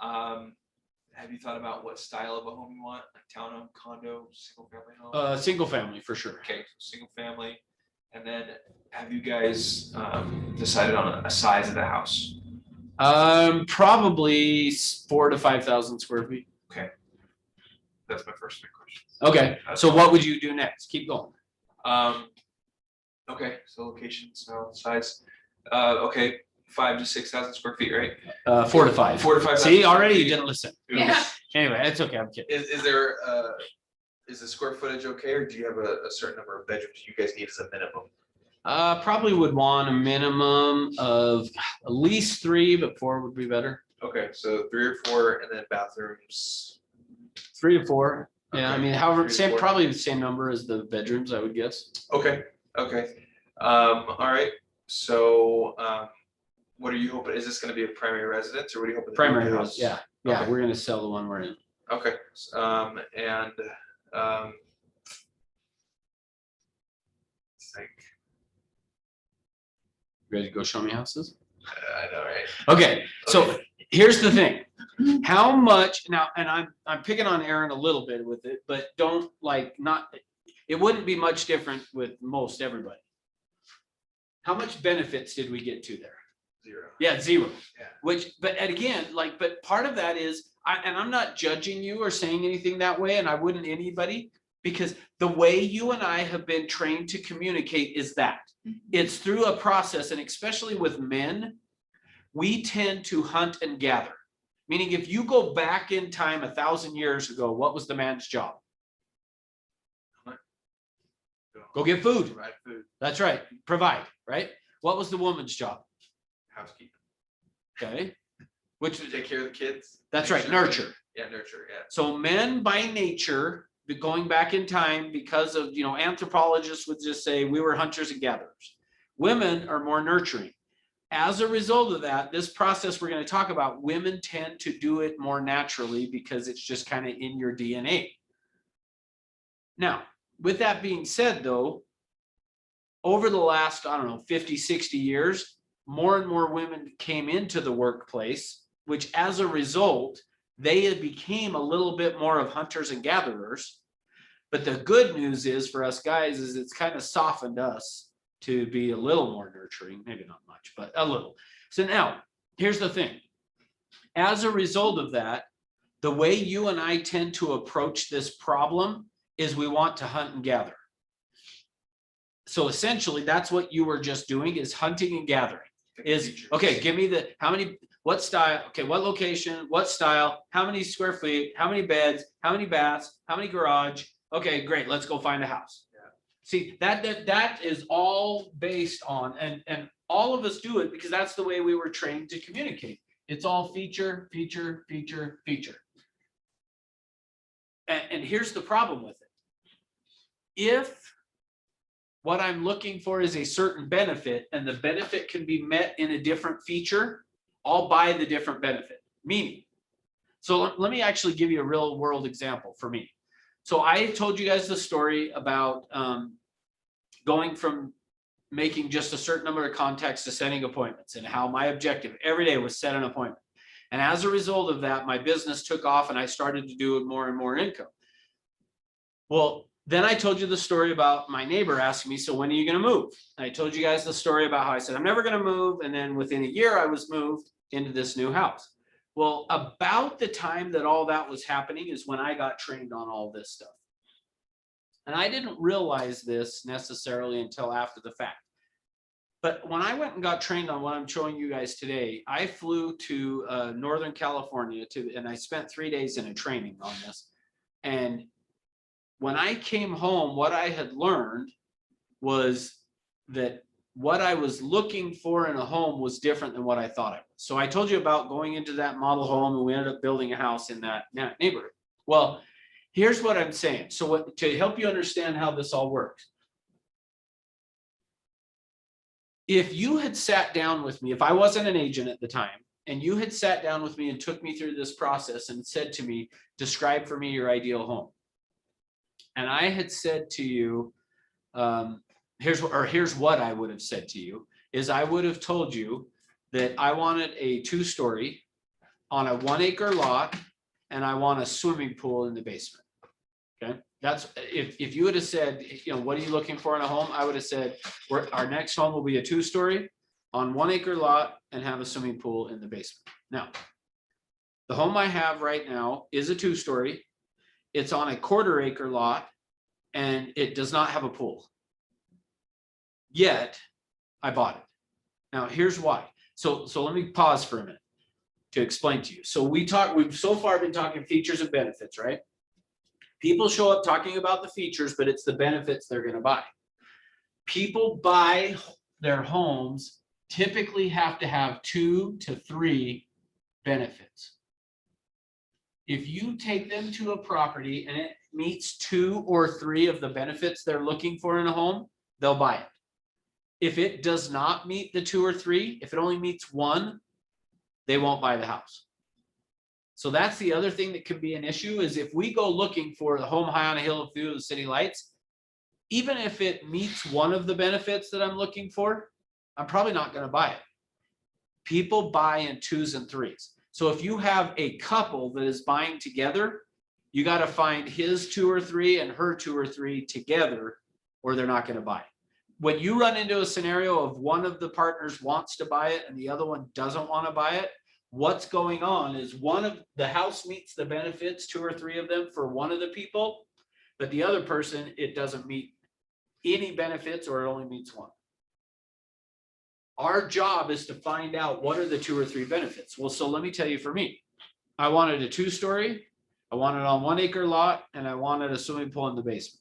Have you thought about what style of a home you want? Like townhome, condo, single family home? Single family for sure. Okay, so single family. And then have you guys decided on a size of the house? Probably 4,000 to 5,000 square feet. Okay. That's my first big question. Okay, so what would you do next? Keep going. Okay, so location, so size. Okay, 5,000 to 6,000 square feet, right? 4 to 5. 4 to 5,000 See, square already you feet. didn't listen. Yeah. Anyway, it's okay. I'm kidding. Is there is the square footage okay, or do you have a certain number of bedrooms you guys need as a minimum? Probably would want a minimum of at least 3, but 4 would be better. Okay, so 3 or 4, and then bathrooms. 3 to 4. Yeah, I Okay, mean, however, 3 to same, 4. probably the same number as the bedrooms, I would guess. Okay, okay. All right, so what are you hoping? Is this gonna be a primary residence, or what are you hoping? to do with Primary the house, house? yeah. Yeah, Okay. we're gonna sell the one we're in. Okay, and think, Ready to go show me houses? I know, right? Okay, so here's the thing. How much now, and I'm picking on Aaron a little bit with it, but don't it wouldn't be much different with most everybody. How much benefits did we get to there? 0. Yeah, 0. Yeah. But again, but part of that is, and I'm not judging you or saying anything that way, and I wouldn't anybody, because the way you and I have been trained to communicate is that it's through a process, and especially with men, we tend to hunt and gather. Meaning if you go back in time 1,000 years ago, what was the man's job? Go get food. Provide food, That's right. Provide, right? What was the woman's job? housekeeping, Okay. Which, take care of the kids. that's make right, sure- nurture. Yeah, nurture, yeah. So men by nature, going back in time because of, anthropologists would just say we were hunters and gatherers. Women are more nurturing. As a result of that, this process we're going to talk about, women tend to do it more naturally because it's just kind of in your DNA. Now, with that being said, though, over the last, 50, 60 years, more and more women came into the workplace, which as a result, they had became a little bit more of hunters and gatherers. But the good news is for us guys is it's kind of softened us to be a little more nurturing, maybe not much, but a little. So now, here's the thing. As a result of that, the way you and I tend to approach this problem is we want to hunt and gather. So essentially, that's what you were just doing is hunting and gathering. Pick the Is, features. okay, give me what style, okay, what location, what style, how many square feet, how many beds, how many baths, how many garage? Okay, great, let's go find a house. Yeah. See, that is all based on, and all of us do it because that's the way we were trained to communicate. It's all feature, feature, feature, feature. And here's the problem with it. If what I'm looking for is a certain benefit and the benefit can be met in a different feature, I'll buy the different benefit. Meaning, so let me actually give you a real world example for me. So I told you guys the story about going from making just a certain number of contacts to setting appointments and how my objective every day was set an appointment. And as a result of that, my business took off and I started to do more and more income. Well, then I told you the story about my neighbor asking me, so when are you going to move? And I told you guys the story about how I said, I'm never going to move. And then within a year, I was moved into this new house. Well, about the time that all that was happening is when I got trained on all this stuff. And I didn't realize this necessarily until after the fact. But when I went and got trained on what I'm showing you guys today, I flew to Northern California and I spent 3 days in a training on this. And when I came home, what I had learned was that what I was looking for in a home was different than what I thought it was. So I told you about going into that model home and we ended up building a house in that neighborhood. Well, here's what I'm saying. So to help you understand how this all works. If you had sat down with me, if I wasn't an agent at the time, and you had sat down with me and took me through this process and said to me, describe for me your ideal home. And I had said to you, here's what I would have said to you, is I would have told you that I wanted a 2-story on a 1 acre lot, and I want a swimming pool in the basement. Okay, that's, if you would have said, you know, what are you looking for in a home? I would have said, our next home will be a 2-story on 1 acre lot and have a swimming pool in the basement. Now, the home I have right now is a 2-story. It's on a 1/4 acre lot and it does not have a pool. Yet I bought it. Now, here's why. So let me pause for a minute to explain to you. So we've so far been talking features and benefits, right? People show up talking about the features, but it's the benefits they're going to buy. People buy their homes typically have to have 2 to 3 benefits. If you take them to a property and it meets 2 or 3 of the benefits they're looking for in a home, they'll buy it. If it does not meet the 2 or 3, if it only meets 1, they won't buy the house. So that's the other thing that could be an issue, is if we go looking for the home high on a hill with view of the city lights, even if it meets 1 of the benefits that I'm looking for, I'm probably not going to buy it. People buy in 2s and 3s. So if you have a couple that is buying together, you got to find his 2 or 3 and her 2 or 3 together, or they're not going to buy it. When you run into a scenario of one of the partners wants to buy it and the other one doesn't want to buy it, what's going on is one of the house meets the benefits, 2 or 3 of them for one of the people, but the other person, it doesn't meet any benefits or it only meets 1. Our job is to find out what are the 2 or 3 benefits. Well, so let me tell you, for me, I wanted a 2-story, I wanted on 1 acre lot, and I wanted a swimming pool in the basement.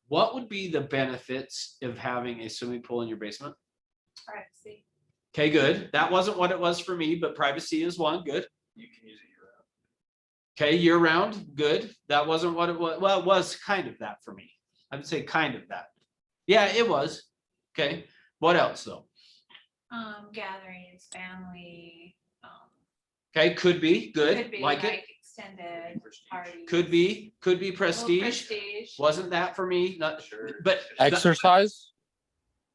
What would be the benefits of having a swimming pool in your basement? Privacy. Okay, good. That wasn't what it was for me, but privacy is one. Good. You can use it year-round. Okay, year round. Good. That wasn't what it was. Well, it was kind of that for me. I would say kind of that. Yeah, it was. Okay. What else though? Gatherings, family, Okay, could be good. could be Like like it. extended parties. Could be Little prestige. prestige. Wasn't that for me? Not Sure. but Exercise?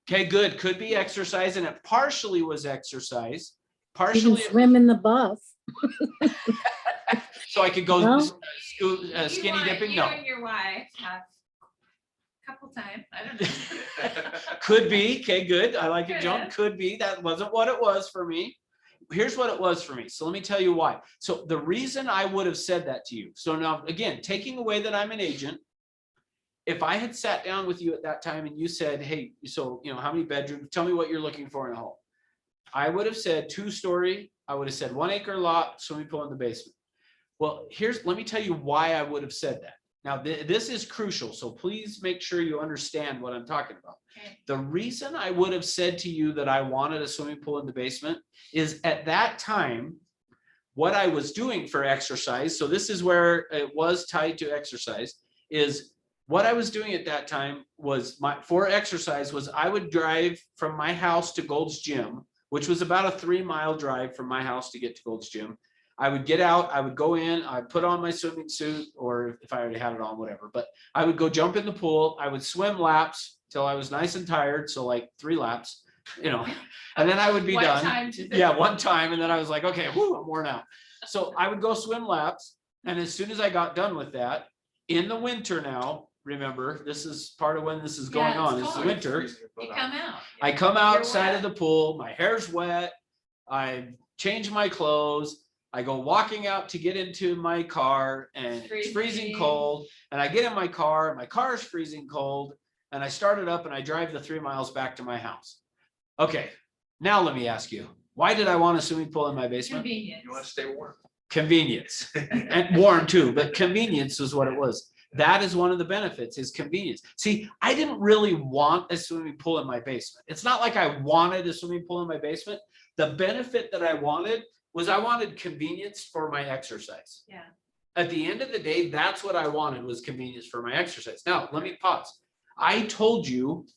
okay, good. Could be exercise, and it partially was exercise. You can Partially, swim in the buff. so I could go No. You skinny want- dipping. You No, and your wife have a couple times, I don't know. could be. Okay, good. I like it, Joan. Good. Could be. That wasn't what it was for me. Here's what it was for me. So let me tell you why. So the reason I would have said that to you. So now, again, taking away that I'm an agent, if I had sat down with you at that time and you said, hey, so, you know, how many bedrooms, tell me what you're looking for in a home. I would have said 2-story. I would have said 1 acre lot, swimming pool in the basement. Well, let me tell you why I would have said that. Now, this is crucial. So please make sure you understand what I'm talking about. Okay. The reason I would have said to you that I wanted a swimming pool in the basement is at that time, what I was doing for exercise, so this is where it was tied to exercise, is what I was doing at that time was for exercise was I would drive from my house to Gold's Gym, which was about a 3-mile drive from my house to get to Gold's Gym. I would get out, I would go in, I'd put on my swimming suit, or if I already had it on, whatever, but I would go jump in the pool, I would swim laps till I was nice and tired, so like 3 laps, you know, and then I would be One done. time to the- Yeah, one time, and then I was like, okay, whoo, I'm worn out. So I would go swim laps, and as soon as I got done with that, in the winter now, remember, this is part of when this is going Yeah, it's on, it's the cold. winter. You come out. I come You're outside of wet. the pool, my hair's wet, I change my clothes, I go walking out to get into my car and it's freezing Freezing. cold. And I get in my car is freezing cold, and I start it up and I drive the 3 miles back to my house. Okay, now let me ask you, why did I want a swimming pool in my basement? Convenience. You wanna stay warm. Convenience and warm too, but convenience was what it was. That is one of the benefits is convenience. See, I didn't really want a swimming pool in my basement. It's not like I wanted a swimming pool in my basement. The benefit that I wanted was I wanted convenience for my exercise. Yeah. At the end of the day, that's what I wanted was convenience for my exercise. Now, let me pause. I told you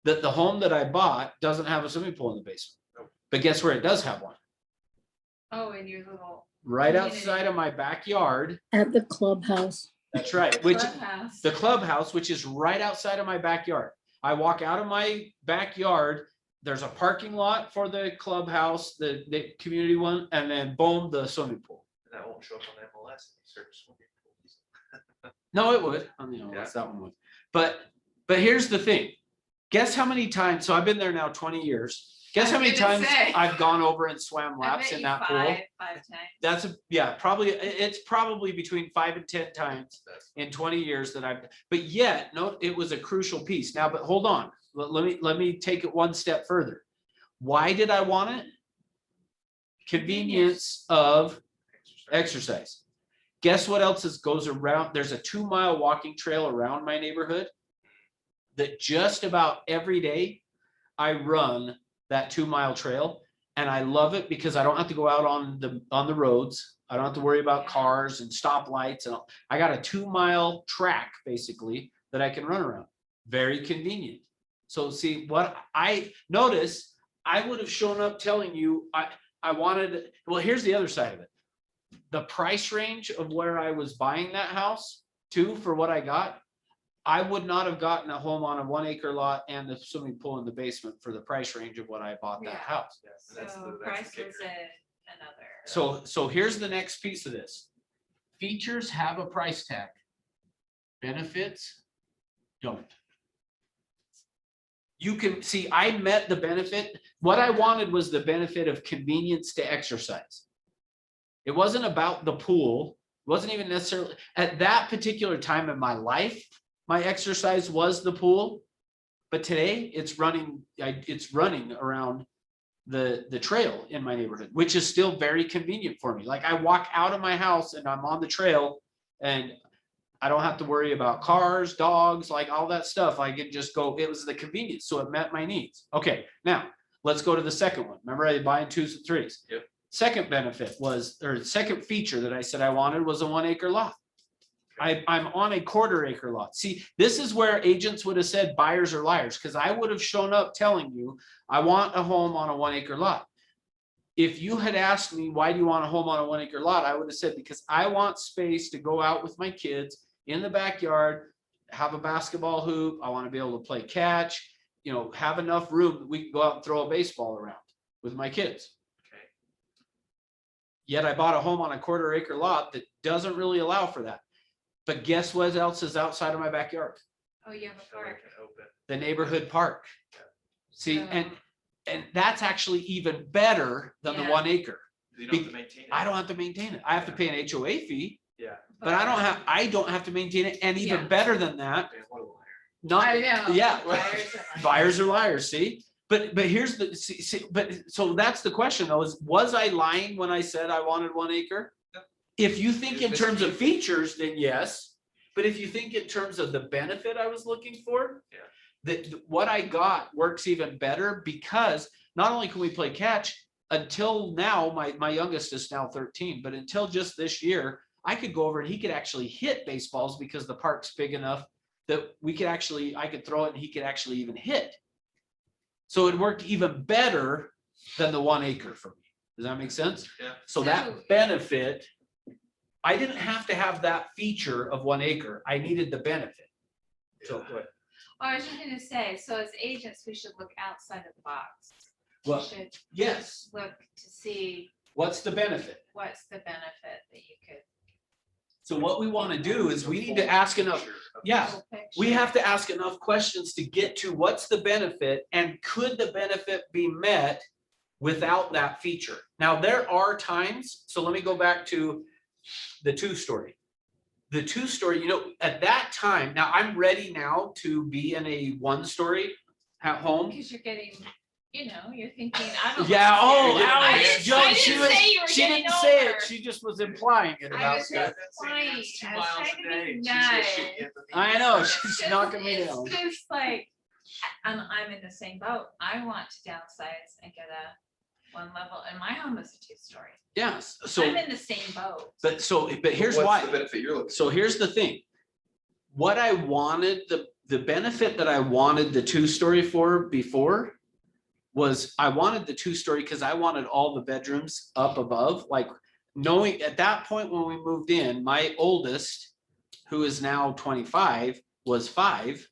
that the home that I bought doesn't have a swimming pool in the basement. Nope. But guess where it does have one? Oh, and your little Right Community. outside of my backyard. At the clubhouse. That's right, which clubhouse. the clubhouse, which is right outside of my backyard. I walk out of my backyard, there's a parking lot for the clubhouse, the community one, and then boom, the swimming pool. And that won't show up on MLS, certain swimming pools. No, it would, on the Yeah. MLS, that one would. But here's the thing. Guess how many times, so I've been there now 20 years. Guess I how was many gonna times say. I've gone over and swam I laps bet in you that pool? five times. That's probably, it's probably between 5 and 10 times That's- in 20 years that I've, but yet, no, it was a crucial piece. Now, but hold on, let me take it one step further. Why did I want it? Convenience of exercise. Guess what else goes around? There's a 2-mile walking trail around my neighborhood that just about every day I run that 2-mile trail. And I love it because I don't have to go out on the roads. I don't have to worry about cars and stoplights and all. I got a 2-mile track basically that I can run around. Very convenient. So see what I notice, I would have shown up telling you, I wanted, well, here's the other side of it. The price range of where I was buying that house too, for what I got, I would not have gotten a home on a 1-acre lot and the swimming pool in the basement for the price range of what I bought that Yeah. house. Yes, that's So the- that's price the was kicker. another. So here's the next piece of this. Features have a price tag. Benefits don't. You can see, I met the benefit. What I wanted was the benefit of convenience to exercise. It wasn't about the pool. It wasn't even necessarily at that particular time in my life. My exercise was the pool, but today it's running around the trail in my neighborhood, which is still very convenient for me. Like I walk out of my house and I'm on the trail and I don't have to worry about cars, dogs, like all that stuff. I can just go, it was the convenience. So it met my needs. Okay, now let's go to the second one. Remember I buy in 2s and 3s. Yep. Second benefit was, or second feature that I said I wanted was a 1-acre lot. I'm on a 1/4 acre lot. See, this is where agents would have said buyers are liars, because I would have shown up telling you, I want a home on a 1-acre lot. If you had asked me, why do you want a home on a 1-acre lot? I would have said, because I want space to go out with my kids in the backyard, have a basketball hoop. I want to be able to play catch, have enough room that we can go out and throw a baseball around with my kids. Okay. Yet I bought a home on a 1/4 acre lot that doesn't really allow for that. But guess what else is outside of my backyard? Oh, you have a So they park. can open. The neighborhood park. See, Oh. and that's actually even better than the Yeah. 1 acre. You don't have to maintain it. I don't have to maintain it. I have to pay an HOA fee, Yeah. but I don't have to maintain it. And even Yeah. better than that, Man, what a liar. not, I know. yeah. Buyers are liars. buyers are liars, see? But here's the, so that's the question though, was I lying when I said I wanted 1 acre? No. If you think in You're terms of misleading. features, then yes. But if you think in terms of the benefit I was looking for, Yeah. that what I got works even better because not only can we play catch, until now, my youngest is now 13, but until just this year, I could go over and he could actually hit baseballs because the park's big enough that I could throw it and he could actually even hit. So it worked even better than the 1 acre for me. Does that make sense? Yeah. So So- that benefit, I didn't have to have that feature of 1 acre. I needed the benefit. So, Yeah. I was just gonna say, so as agents, we should look outside of the box. We well, should yes, look to see what's the benefit? what's the benefit that you could. So what we want to do is we need to ask enough, yeah, full we picture. have to ask enough questions to get to what's the benefit and could the benefit be met without that feature? Now, there are times, so let me go back to the 2-story. The 2-story, at that time, now I'm ready now to be in a 1-story at home. Because you're getting you know, you're thinking, I don't. Yeah, want oh, stairs. I Alex, didn't- Joe, I she didn't was, say you were she getting didn't say over. it, she just was implying it I about was that. just playing. I was trying to be She's gonna shoot nice. you at the I meeting. know, It's she's just- knocking me down. It's just like, I'm in the same boat. I want to downsize and get a one level, and my home is a 2-story. Yes, I'm so, in the same boat. but here's What's why. the benefit you're looking? So here's the thing. What I wanted, the benefit that I wanted the 2-story for before was I wanted the 2-story because I wanted all the bedrooms up above, like knowing at that point when we moved in, my oldest, who is now 25, was 5.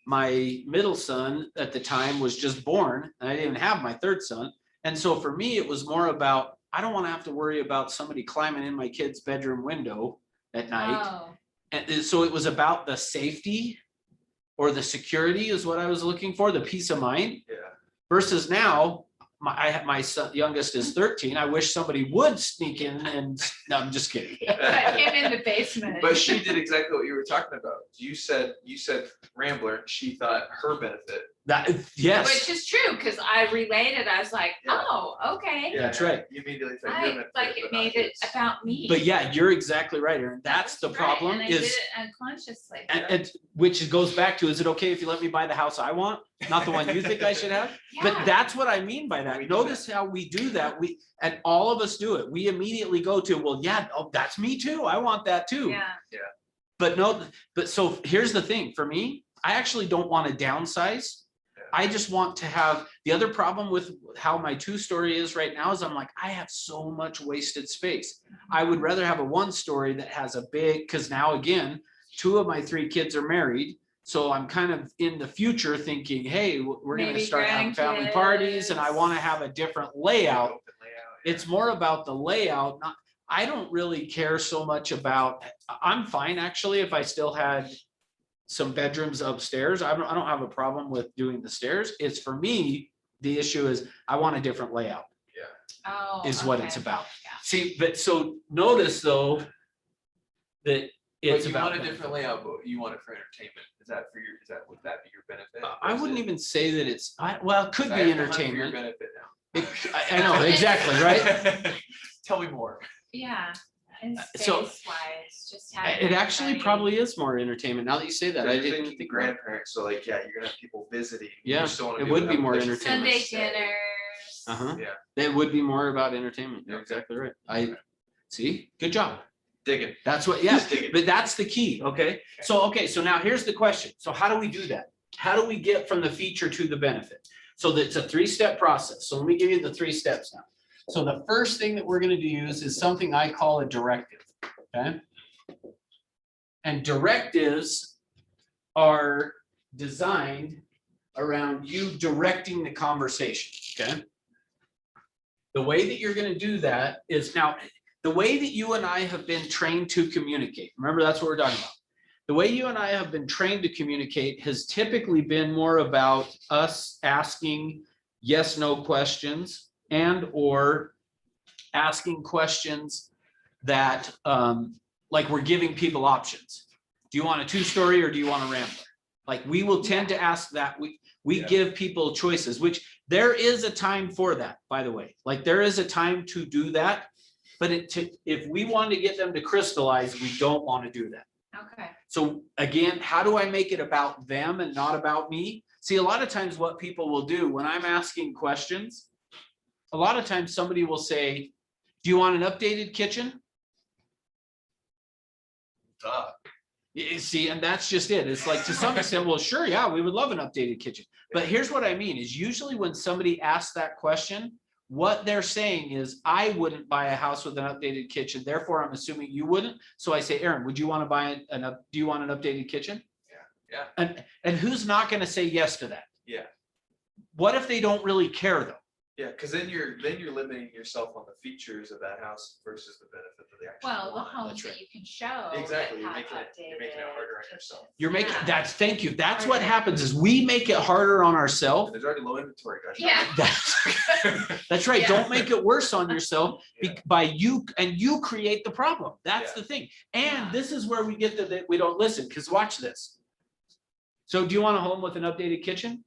My middle son at the time was just born, and I didn't even have my third son. And so for me, it was more about, I don't want to have to worry about somebody climbing in my kid's bedroom window at night. Oh, And so it was about the safety or the security is what I was looking for, the peace of mind. Yeah. Versus now, my son, youngest is 13. I wish somebody would sneak in and, no, I'm just kidding. put him in the basement. But she did exactly what you were talking about. You said Rambler, she thought her benefit. That, yes, Which is true, because I related, I was like, Yeah. oh, okay. That's right. You immediately thought your Right, benefit. like but it not made it his. about me. but yeah, you're exactly right, Aaron. That's the Right, problem and I did is, it unconsciously. and which goes back to, is it okay if you let me buy the house I want? Not the one you think I should have? But Yeah. that's what I mean by We that. do Notice how we do that. And all of us do it. We immediately go to, well, yeah, oh, that's me too. I want that too. Yeah, But no, but so here's the thing, for me, I actually don't want to downsize. Yeah. I just want to have, the other problem with how my 2-story is right now is I'm like, I have so much wasted space. I would rather have a 1-story that has a big, because now again, 2 of my 3 kids are married. So I'm kind of in the future thinking, hey, we're gonna Maybe start having family parties and I grandkids. want to have a different layout. Open layout, yeah. It's more about the layout, not, I don't really care so much about, I'm fine actually if I still had some bedrooms upstairs. I don't have a problem with doing the stairs. It's for me, the issue is I want a different layout oh. is what okay. it's about. Yeah. See, but so notice though, that it's But you about. want a different layout, but you want it for entertainment. Would that be your benefit? I wouldn't even say that it's, well, it could be I have to hunt for your entertainment. benefit now. I know, exactly, right? Tell me more. Yeah, and So, space wise, just having. It actually everybody- probably is more entertainment. Now that you say that, I You're didn't thinking think. about it. grandparents, so like, yeah, you're gonna have people visiting. You Yeah, just don't wanna it be would able to be more have a place for them to Sunday stay. dinners. Uh-huh. Yeah. It would be more about entertainment. You're Okay. exactly right. I, see, good job. Digging. That's what, yeah, Just digging. but that's the key, okay? So now here's the question. So how do we do that? How do we get from the feature to the benefit? So that's a 3-step process. So let me give you the 3 steps now. So the first thing that we're gonna use is something I call a directive, okay? And directives are designed around you directing the conversation, okay? The way that you're gonna do that is now, the way that you and I have been trained to communicate, remember that's what we're talking about. The way you and I have been trained to communicate has typically been more about us asking yes, no questions and or asking questions that like we're giving people options. Do you want a 2-story or do you want a Rambler? Like we will tend to ask that. We Yeah. give people choices, which there is a time for that, by the way. Like there is a time to do that. But if we want to get them to crystallize, we don't want to do that. Okay, So again, how do I make it about them and not about me? See, a lot of times what people will do when I'm asking questions, a lot of times somebody will say, do you want an updated kitchen? Duh. You see, and that's just it. It's like to some extent, well, sure, yeah, we would love an updated kitchen. But here's what I mean is usually when somebody asks that question, what they're saying is, I wouldn't buy a house with an updated kitchen. Therefore, I'm assuming you wouldn't. So I say, Aaron, would you want to buy do you want an updated kitchen? Yeah. And who's not going to say yes to that? Yeah. What if they don't really care though? Yeah, because then you're limiting yourself on the features of that house versus the benefit that they actually well, the want. homes that's that right. you can show. that Exactly, you're have making it harder on updated yourself. kitchens. You're making, Yeah. that's, thank you. That's what happens is we make it harder on ourselves. There's already low inventory, guys. Yeah. That's right. Yeah. Don't make it worse on yourself Yeah. by you, and you create the problem. That's Yeah. the thing. Yeah. And this is where we get that we don't listen, because watch this. So do you want a home with an updated kitchen?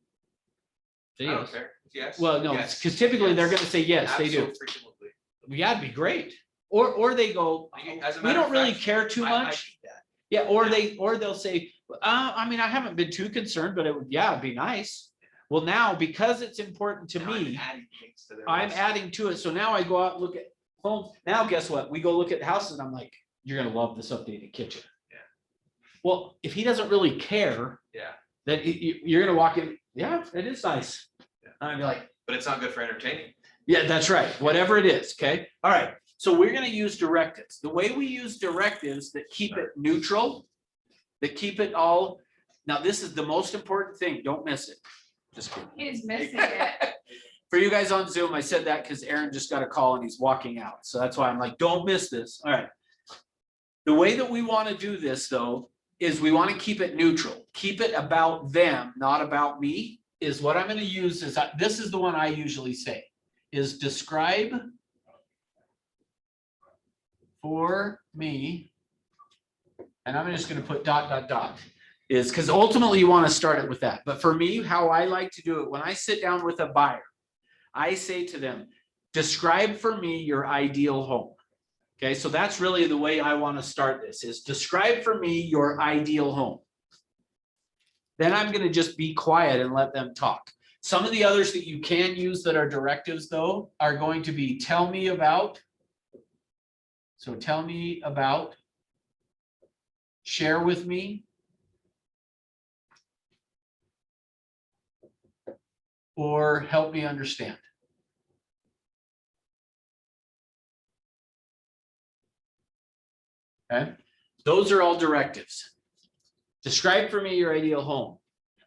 I don't care. Yes. Well, no, yes, because typically they're yes. gonna say, yes, they do. Absolutely. Yeah, it'd be great. Or they go, As a we matter don't of really fact, care too I much. need that. Yeah, or Yeah. they'll say, I mean, I haven't been too concerned, but it would, yeah, it'd be nice. Well, now, because it's important to Now I'm me, adding things to their I'm list. adding to it. So now I go out and look at homes. Now, guess what? We go look at houses and I'm like, you're gonna love this updated kitchen. Yeah. Well, if he doesn't really care, Yeah, then you're gonna walk in, yeah, it is nice. Yeah. And I'd be like, but it's not good for entertaining. yeah, that's right. Whatever it is, okay? All right. So we're gonna use directives. The way we use directives that keep it neutral, that keep it all. Now, this is the most important thing. Don't miss it. Just kidding. He's missing it. For you guys on Zoom, I said that because Aaron just got a call and he's walking out. So that's why I'm like, don't miss this. All right. The way that we want to do this, though, is we want to keep it neutral. Keep it about them, not about me, is what I'm going to use. This is the one I usually say, is describe for me. And I'm just going to put ... Is because ultimately you want to start it with that. But for me, how I like to do it, when I sit down with a buyer, I say to them, describe for me your ideal home. Okay, so that's really the way I want to start this, is describe for me your ideal home. Then I'm going to just be quiet and let them talk. Some of the others that you can use that are directives, though, are going to be tell me about. So tell me about, share with me, or help me understand. Okay, those are all directives. Describe for me your ideal home.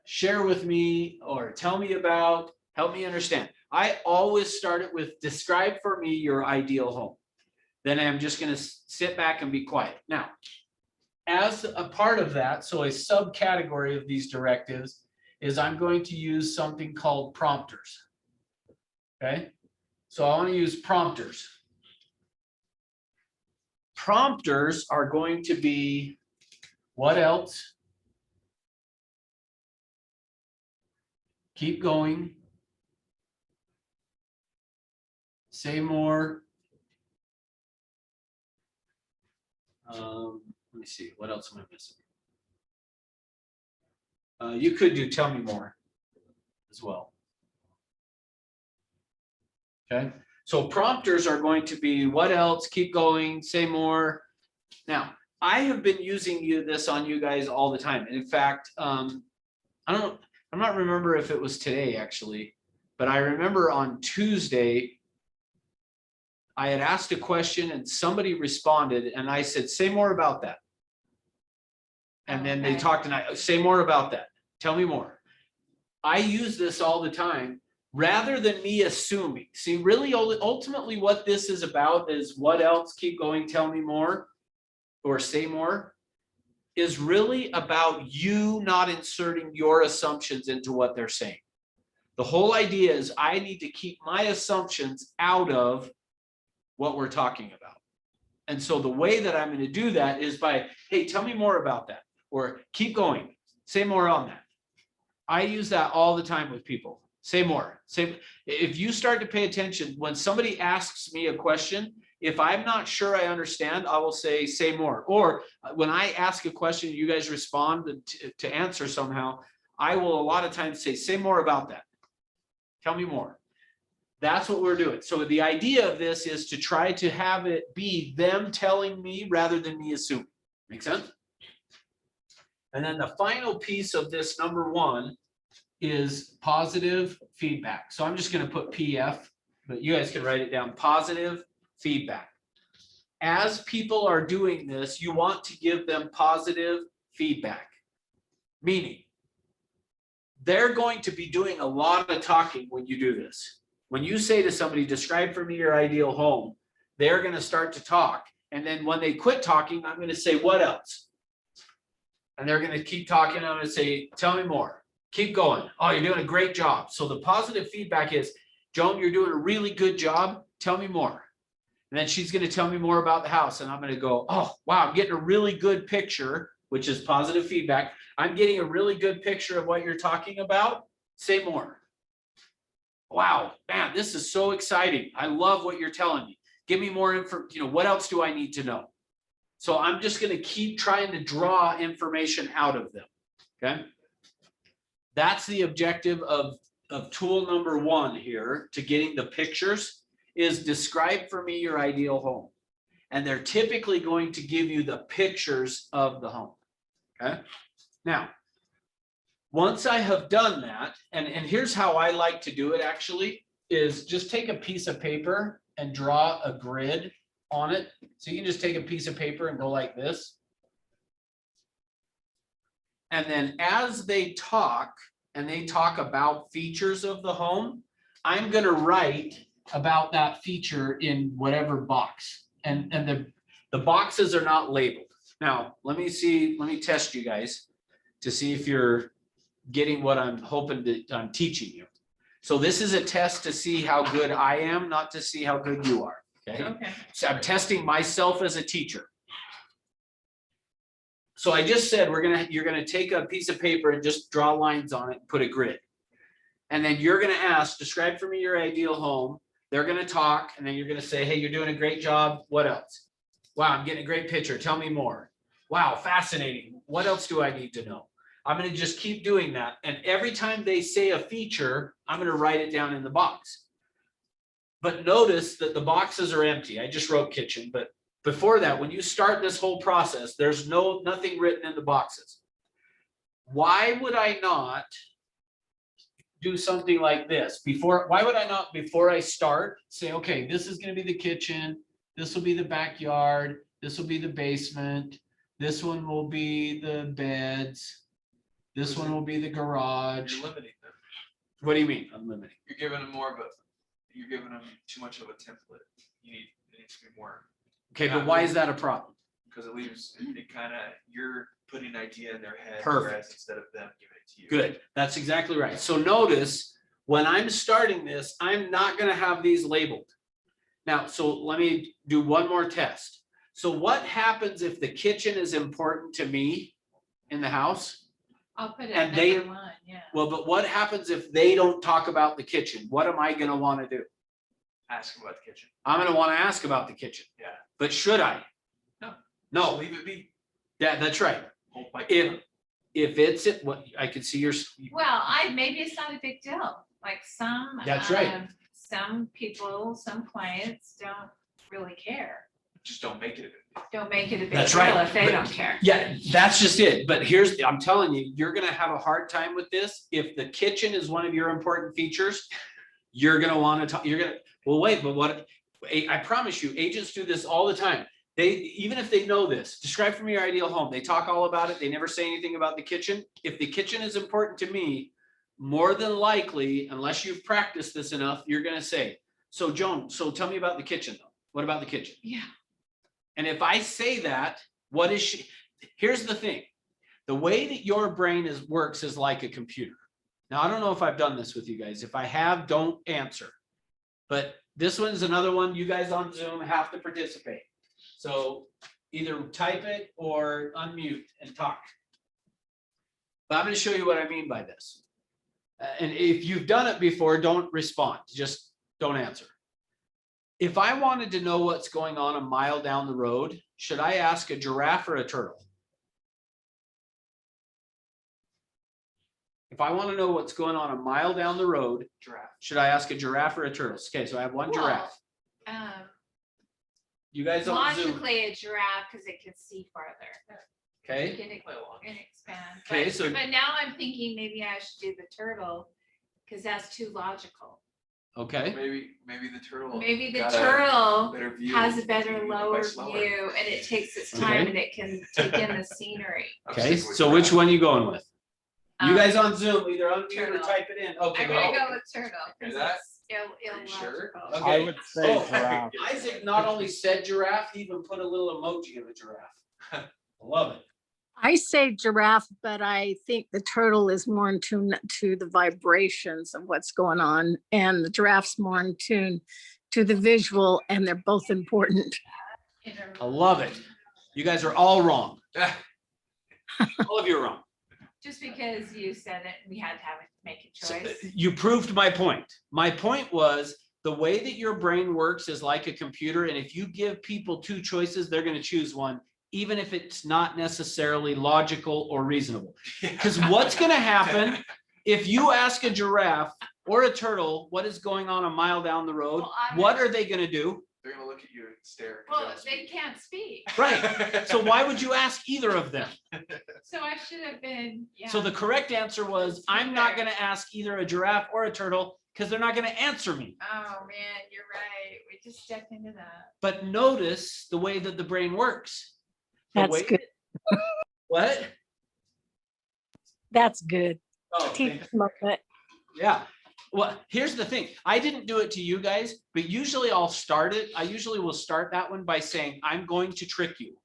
Share with me or tell me about, help me understand. I always start it with describe for me your ideal home. Then I'm just going to sit back and be quiet. Now, as a part of that, so a subcategory of these directives is I'm going to use something called prompters. Okay, so I want to use prompters. Prompters are going to be what else? Keep going. Say more. Let me see, what else am I missing? You could do tell me more as well. Okay, so prompters are going to be what else, keep going, say more. Now, I have been using this on you guys all the time. And in fact, I'm not remember if it was today actually, but I remember on Tuesday, I had asked a question and somebody responded and I said, say more about that. And then they Okay. talked and I say more about that. Tell me more. I use this all the time rather than me assuming. See, really ultimately what this is about is what else, keep going, tell me more, or say more, is really about you not inserting your assumptions into what they're saying. The whole idea is I need to keep my assumptions out of what we're talking about. And so the way that I'm going to do that is by, hey, tell me more about that, or keep going, say more on that. I use that all the time with people. Say more. If you start to pay attention, when somebody asks me a question, if I'm not sure I understand, I will say more. Or when I ask a question, you guys respond to answer somehow, I will a lot of times say more about that. Tell me more. That's what we're doing. So the idea of this is to try to have it be them telling me rather than me assuming. Make sense? And then the final piece of this number one is positive feedback. So I'm just going to put PF, but you guys can write it down. Positive feedback. As people are doing this, you want to give them positive feedback. Meaning, they're going to be doing a lot of talking when you do this. When you say to somebody, describe for me your ideal home, they're going to start to talk. And then when they quit talking, I'm going to say, what else? And they're going to keep talking. I'm going to say, tell me more. Keep going. Oh, you're doing a great job. So the positive feedback is, Joan, you're doing a really good job. Tell me more. And then she's going to tell me more about the house. And I'm going to go, oh, wow, I'm getting a really good picture, which is positive feedback. I'm getting a really good picture of what you're talking about. Say more. wow, man, this is so exciting. I love what you're telling me. Give me more info, what else do I need to know? So I'm just gonna keep trying to draw information out of them, okay? That's the objective of tool number 1 here to getting the pictures is describe for me your ideal home. And they're typically going to give you the pictures of the home, okay? Now, once I have done that, and here's how I like to do it actually, is just take a piece of paper and draw a grid on it. So you can just take a piece of paper and go like this. And then as they talk, and they talk about features of the home, I'm gonna write about that feature in whatever box. And the boxes are not labeled. Now, let me test you guys to see if you're getting what I'm hoping that I'm teaching you. So this is a test to see how good I am, not to see how good you are, okay? Okay. So I'm testing myself as a teacher. So I just said, you're gonna take a piece of paper and just draw lines on it, and put a grid. And then you're gonna ask, describe for me your ideal home. They're gonna talk, and then you're gonna say, hey, you're doing a great job. What else? Wow, I'm getting a great picture. Tell me more. Wow, fascinating. What else do I need to know? I'm gonna just keep doing that. And every time they say a feature, I'm gonna write it down in the box. But notice that the boxes are empty. I just wrote kitchen, but before that, when you start this whole process, there's nothing written in the boxes. Why would I not do something like this why would I not, before I start, say, okay, this is gonna be the kitchen, this will be the backyard, this will be the basement, this one will be the beds, this one will be the garage. You're limiting them. What do you mean, unlimited? You're giving them you're giving them too much of a template. It needs to be more, Okay, but why is that a problem? because it kind of, you're putting an idea in their head. Perfect. Whereas instead of them giving it to you. Good, that's exactly right. So notice, when I'm starting this, I'm not gonna have these labeled. Now, so let me do one more test. So what happens if the kitchen is important to me in the house? I'll put it And at they- number 1, yeah. Well, but what happens if they don't talk about the kitchen? What am I gonna wanna do? Ask them about the kitchen. I'm gonna wanna ask about the kitchen. Yeah. But should I? No. Just No, leave it be. yeah, that's right. Hope I If it's, what, I can see your, Well, maybe it's not a big deal, like some. That's right. Some people, some clients don't really care, just don't make it a big deal. don't make it a big That's deal right, if they but- don't care. yeah, that's just it. But I'm telling you, you're gonna have a hard time with this. If the kitchen is one of your important features, you're gonna wanna talk, well, wait, but what, I promise you, agents do this all the time. Even if they know this, describe for me your ideal home. They talk all about it. They never say anything about the kitchen. If the kitchen is important to me, more than likely, unless you've practiced this enough, you're gonna say, so Joan, so tell me about the kitchen though. What about the kitchen? Yeah. And if I say that, what is she? Here's the thing. The way that your brain works is like a computer. Now, I don't know if I've done this with you guys. If I have, don't answer. But this one's another one. You guys on Zoom have to participate. So either type it or unmute and talk. But I'm going to show you what I mean by this. And if you've done it before, don't respond. Just don't answer. If I wanted to know what's going on a mile down the road, should I ask a giraffe or a turtle? If I want to know what's going on a mile down the road, Giraffe. should I ask a giraffe or a turtle? Okay, so I have one giraffe. Um, You guys on Zoom, Logically, a giraffe, because it can see farther. okay? It can expand. Okay, But- so- But now I'm thinking maybe I should do the turtle, because that's too logical. Okay, Maybe the turtle. Maybe the got a turtle better view has a and better went by lower slower. view, and it takes its Okay. time, and it can take in the scenery. I'm okay, sticking with so which giraffe. one you going with? You Um, guys on Zoom, either unmute or turtle. type it in. Okay, I'm gonna go. go with turtle, because Hear that? it's Are you sure? illogical. Okay. I would say Oh, giraffe. Isaac not only said giraffe, he even put a little emoji of a giraffe. I love it. I say giraffe, but I think the turtle is more in tune to the vibrations of what's going on, and the giraffe's more in tune to the visual, and they're both important. I love it. You guys are all wrong. All of you are wrong. Just because you said it, we had to make a So, choice. you proved my point. My point was the way that your brain works is like a computer, and if you give people two choices, they're gonna choose one, even if it's not necessarily logical or reasonable. Because what's gonna happen if you ask a giraffe or a turtle what is going on a mile down the road, Well, I'm what gonna- are they gonna do? They're gonna look at you and stare. 'cause Well, don't they speak. can't speak, Right, so why would you ask either of them? so I should have been, yeah. So the correct answer was, I'm not gonna ask either a giraffe or a turtle, because they're not gonna answer me. Oh, man, you're right. We just stepped into that. But notice the way that the brain works. The That's way- good. What? That's good. Oh, Teach thanks. them a bit. Yeah. Well, here's the thing. I didn't do it to you guys, but usually I'll start it. I usually will start that one by saying, I'm going to trick you.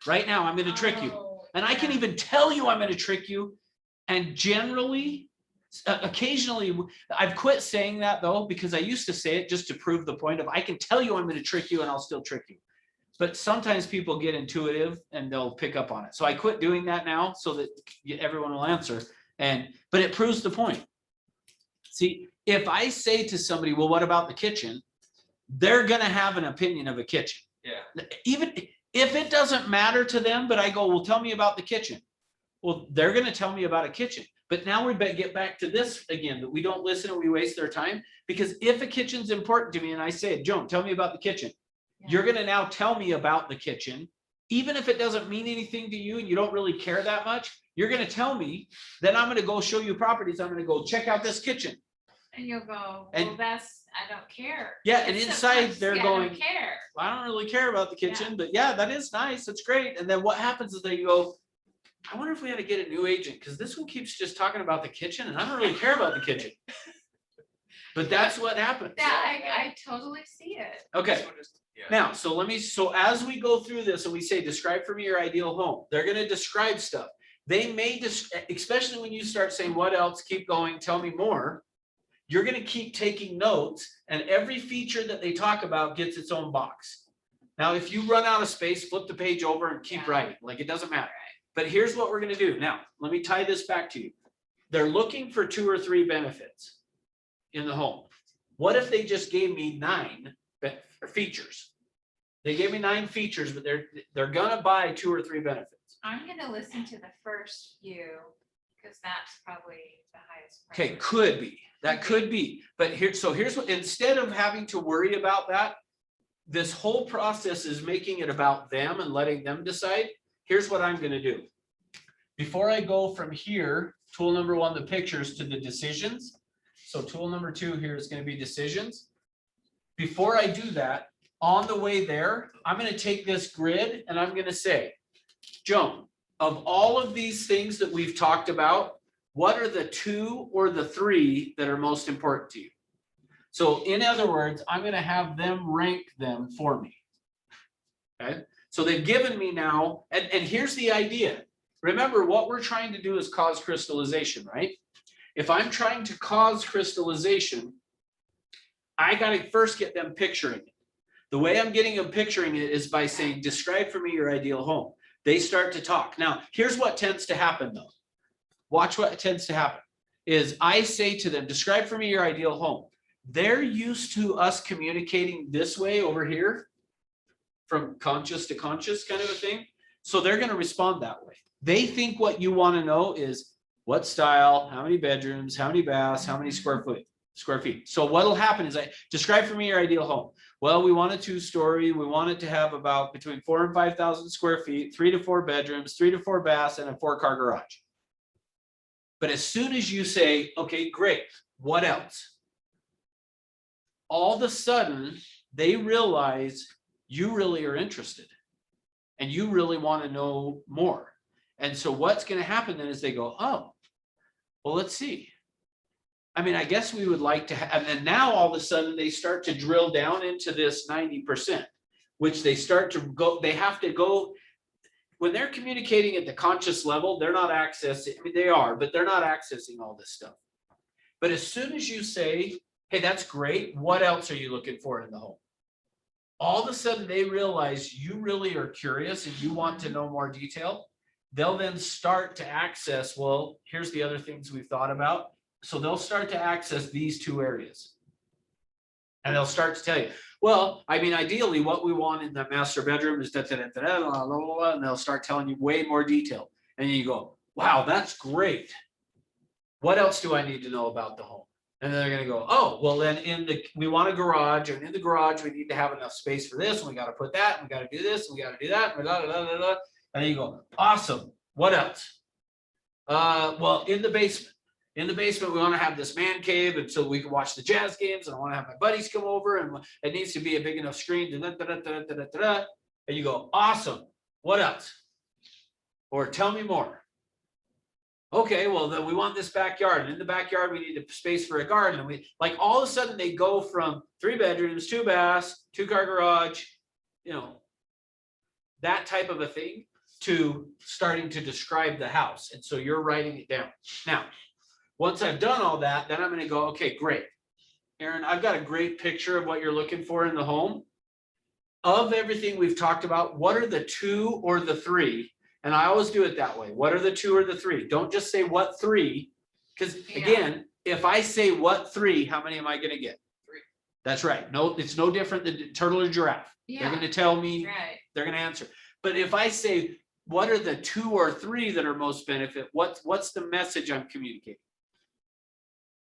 Right now, I'm gonna trick you. Oh, And I can yeah. even tell you I'm gonna trick you. And generally, occasionally, I've quit saying that though, because I used to say it just to prove the point of I can tell you I'm gonna trick you and I'll still trick you. But sometimes people get intuitive and they'll pick up on it. So I quit doing that now so that everyone will answer. But it proves the point. See, if I say to somebody, well, what about the kitchen? They're gonna have an opinion of a kitchen. Yeah. Even if it doesn't matter to them, but I go, well, tell me about the kitchen. Well, they're gonna tell me about a kitchen. But now we better get back to this again, that we don't listen and we waste their time. Because if a kitchen's important to me and I say, Joan, tell me about the kitchen. You're gonna now tell me about the kitchen. Even if it doesn't mean anything to you and you don't really care that much, you're gonna tell me, then I'm gonna go show you properties. I'm gonna go check out this kitchen. And you'll go, And- well, that's, I don't care. Yeah, and It's inside subconscious, they're yeah, I going, don't care. I don't really care about the kitchen, but yeah, that is nice. That's great. And then what happens is they go, I wonder if we had to get a new agent, because this one keeps just talking about the kitchen and I don't really care about the kitchen. But that's what happens. That, I totally see it. Okay, So just- yeah. now, so as we go through this and we say, describe for me your ideal home, they're gonna describe stuff. They may, especially when you start saying, what else, keep going, tell me more. You're gonna keep taking notes and every feature that they talk about gets its own box. Now, if you run out of space, flip the page over and keep Yeah. writing, like it doesn't matter. But here's what we're gonna do. Now, let me tie this back to you. They're looking for 2 or 3 benefits in the home. What if they just gave me 9 features? They gave me 9 features, but they're gonna buy 2 or 3 benefits. I'm gonna listen to the first few, because that's probably the highest. Okay, priority. could be, that could be, but here's what, instead of having to worry about that, this whole process is making it about them and letting them decide. Here's what I'm gonna do. Before I go from here, tool number 1, the pictures, to the decisions. So tool number 2 here is gonna be decisions. Before I do that, on the way there, I'm gonna take this grid and I'm gonna say, Joan, of all of these things that we've talked about, what are the 2 or the 3 that are most important to you? So in other words, I'm gonna have them rank them for me. Okay, so they've given me now, and here's the idea. Remember, what we're trying to do is cause crystallization, right? If I'm trying to cause crystallization, I gotta first get them picturing it. The way I'm getting them picturing it is by saying, describe for me your ideal home. They start to talk. Now, here's what tends to happen though. Watch what tends to happen is I say to them, describe for me your ideal home. They're used to us communicating this way over here, from conscious to conscious kind of a thing. So they're going to respond that way. They think what you want to know is what style, how many bedrooms, how many baths, how many square feet. So what'll happen is I describe for me your ideal home. Well, we want a 2-story. We want it to have about between 4,000 and 5,000 square feet, 3 to 4 bedrooms, 3 to 4 baths, and a 4-car garage. But as soon as you say, okay, great, what else? All of a sudden, they realize you really are interested and you really want to know more. And so what's going to happen then is they go, oh, well, let's see. I mean, I guess we would like to have, and then now all of a sudden they start to drill down into this 90%, which they start to go, they have to go, when they're communicating at the conscious level, they're not accessing, I mean, they are, but they're not accessing all this stuff. But as soon as you say, hey, that's great, what else are you looking for in the home? All of a sudden they realize you really are curious and you want to know more detail. they'll then start to access, well, here's the other things we've thought about. So they'll start to access these two areas. And they'll start to tell you, well, I mean, ideally, what we want in the master bedroom is da, da, da, da, da, blah, blah, blah, blah, and they'll start telling you way more detail. And you go, wow, that's great. What else do I need to know about the home? And then they're gonna go, oh, well, then we want a garage, and in the garage, we need to have enough space for this, and we gotta put that, and we gotta do this, and we gotta do that, and da, da, da, da, da. And then you go, awesome, what else? Well, in the basement, we wanna have this man cave, and so we can watch the Jazz games, and I wanna have my buddies come over, and it needs to be a big enough screen, da, da, da, da, da, da, da, da. And you go, awesome, what else? Or tell me more. Okay, well, then we want this backyard, and in the backyard, we need a space for a garden, and we, like, all of a sudden, they go from 3 bedrooms, 2 baths, 2-car garage, you know, that type of a thing, to starting to describe the house, and so you're writing it down. Now, once I've done all that, then I'm gonna go, okay, great. Aaron, I've got a great picture of what you're looking for in the home. Of everything we've talked about, what are the 2 or the 3? And I always do it that way. What are the 2 or the 3? Don't just say what 3, because Yeah. again, if I say what 3, how many am I gonna get? 3. That's right. No, it's no different than turtle or giraffe. They're Yeah, gonna tell me, right. they're gonna answer. But if I say, what are the 2 or 3 that are most benefit, what's the message I'm communicating?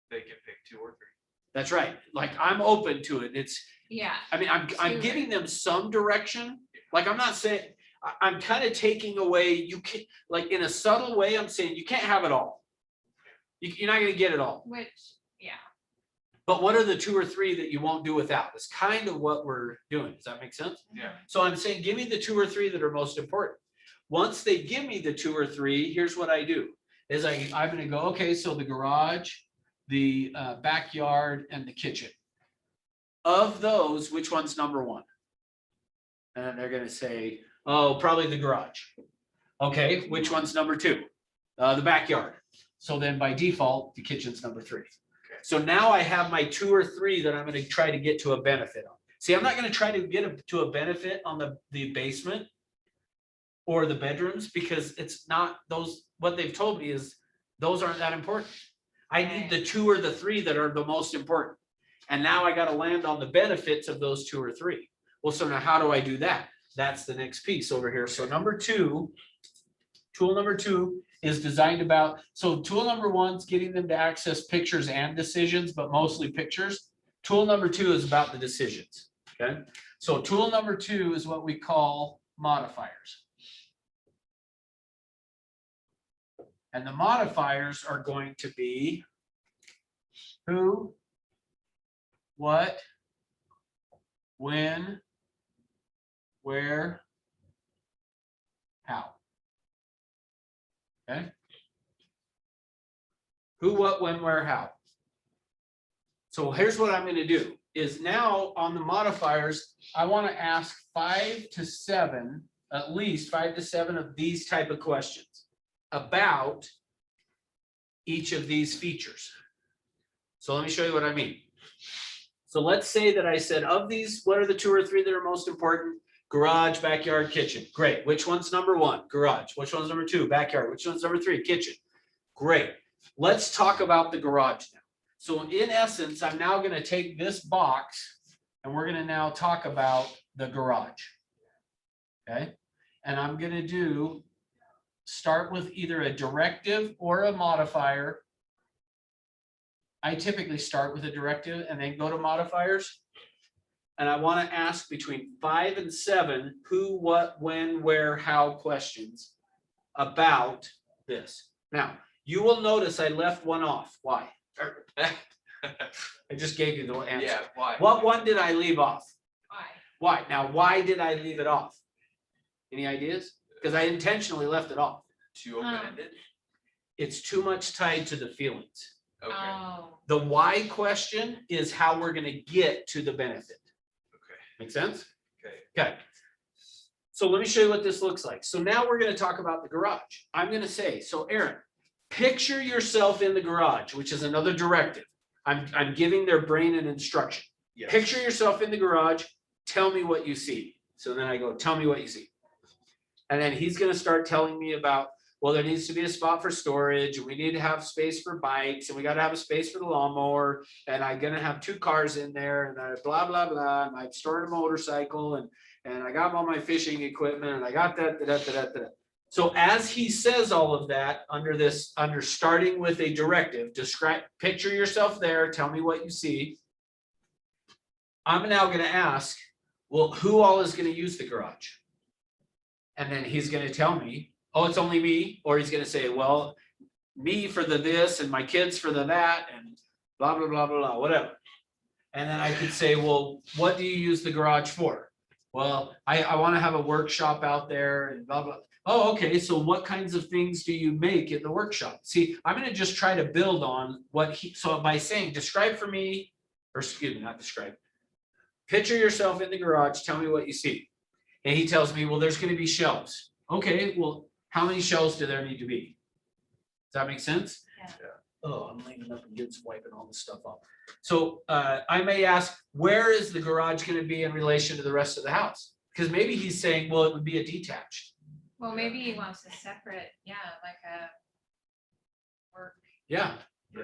They can pick 2 or 3. That's right. Like, I'm open to it. It's, Yeah, I mean, I'm Two. giving them some direction. Like, I'm not saying, I'm kind of taking away, you can, like, in a subtle way, I'm saying you can't have it all. You're not gonna get it all. which, yeah, But what are the 2 or 3 that you won't do without? It's kind of what we're doing. Does that make sense? Yeah. So I'm saying, give me the 2 or 3 that are most important. Once they give me the 2 or 3, here's what I do, is I'm gonna go, okay, so the garage, the backyard, and the kitchen. Of those, which one's number 1? And they're gonna say, oh, probably the garage. Okay, which one's number 2? The backyard. So then by default, the kitchen's number 3. So now I have my 2 or 3 that I'm gonna try to get to a benefit on. See, I'm not gonna try to get to a benefit on the basement or the bedrooms, because it's not those, what they've told me is those aren't that important. I need the 2 or the 3 that are the most important. And now I gotta land on the benefits of those 2 or 3. Well, so now how do I do that? That's the next piece over here. So tool number 2 is designed about, so tool number 1's getting them to access pictures and decisions, but mostly pictures. Tool number 2 is about the decisions, okay? So tool number 2 is what we call modifiers. And the modifiers are going to be who, what, when, where, how. Okay? Who, what, when, where, how. So here's what I'm going to do is now on the modifiers, I want to ask 5 to 7, at least 5 to 7 of these type of questions about each of these features. So let me show you what I mean. So let's say that I said of these, what are the 2 or 3 that are most important? Garage, backyard, kitchen. Great. Which one's number 1? Garage. Which one's number 2? Backyard. Which one's number 3? Kitchen. Great. Let's talk about the garage now. So in essence, I'm now going to take this box and we're going to now talk about the garage. Okay. And I'm going to start with either a directive or a modifier. I typically start with a directive and then go to modifiers. And I want to ask between 5 and 7, who, what, when, where, how questions about this. Now, you will notice I left one off. Why? I just gave you the answer. Yeah, why? What one did I leave off? why? Why? Now, why did I leave it off? Any ideas? Because I intentionally left it off. Too open-ended? It's too much tied to the feelings. Okay, Oh, The why question is how we're going to get to the benefit. okay, Make sense? okay. Okay. So let me show you what this looks like. So now we're going to talk about the garage. I'm going to say, so Aaron, picture yourself in the garage, which is another directive. I'm giving their brain an instruction. Yes. Picture yourself in the garage. Tell me what you see. So then I go, tell me what you see. And then he's gonna start telling me about, well, there needs to be a spot for storage, and we need to have space for bikes, and we gotta have a space for the lawnmower, and I'm gonna have 2 cars in there, and blah, blah, blah, and I've stored a motorcycle, and I got all my fishing equipment, and I got that, that. So as he says all of that, under starting with a directive, describe, picture yourself there, tell me what you see. I'm now gonna ask, well, who all is gonna use the garage? And then he's gonna tell me, oh, it's only me, or he's gonna say, well, me for the this and my kids for the that and blah, blah, blah, blah, blah, whatever. And then I could say, well, what do you use the garage for? Well, I wanna have a workshop out there and blah, blah. Oh, okay, so what kinds of things do you make in the workshop? See, I'm gonna just try to build on what so by saying, describe for me, or excuse me, not describe. Picture yourself in the garage, tell me what you see. And he tells me, well, there's gonna be shelves. Okay, well, how many shelves do there need to be? Does that make sense? Yeah. Oh, I'm leaning up against wiping all this stuff off. So I may ask, where is the garage gonna be in relation to the rest of the house? Because maybe he's saying, well, it would be a detached. Well, maybe he wants a separate, like a work. Yeah,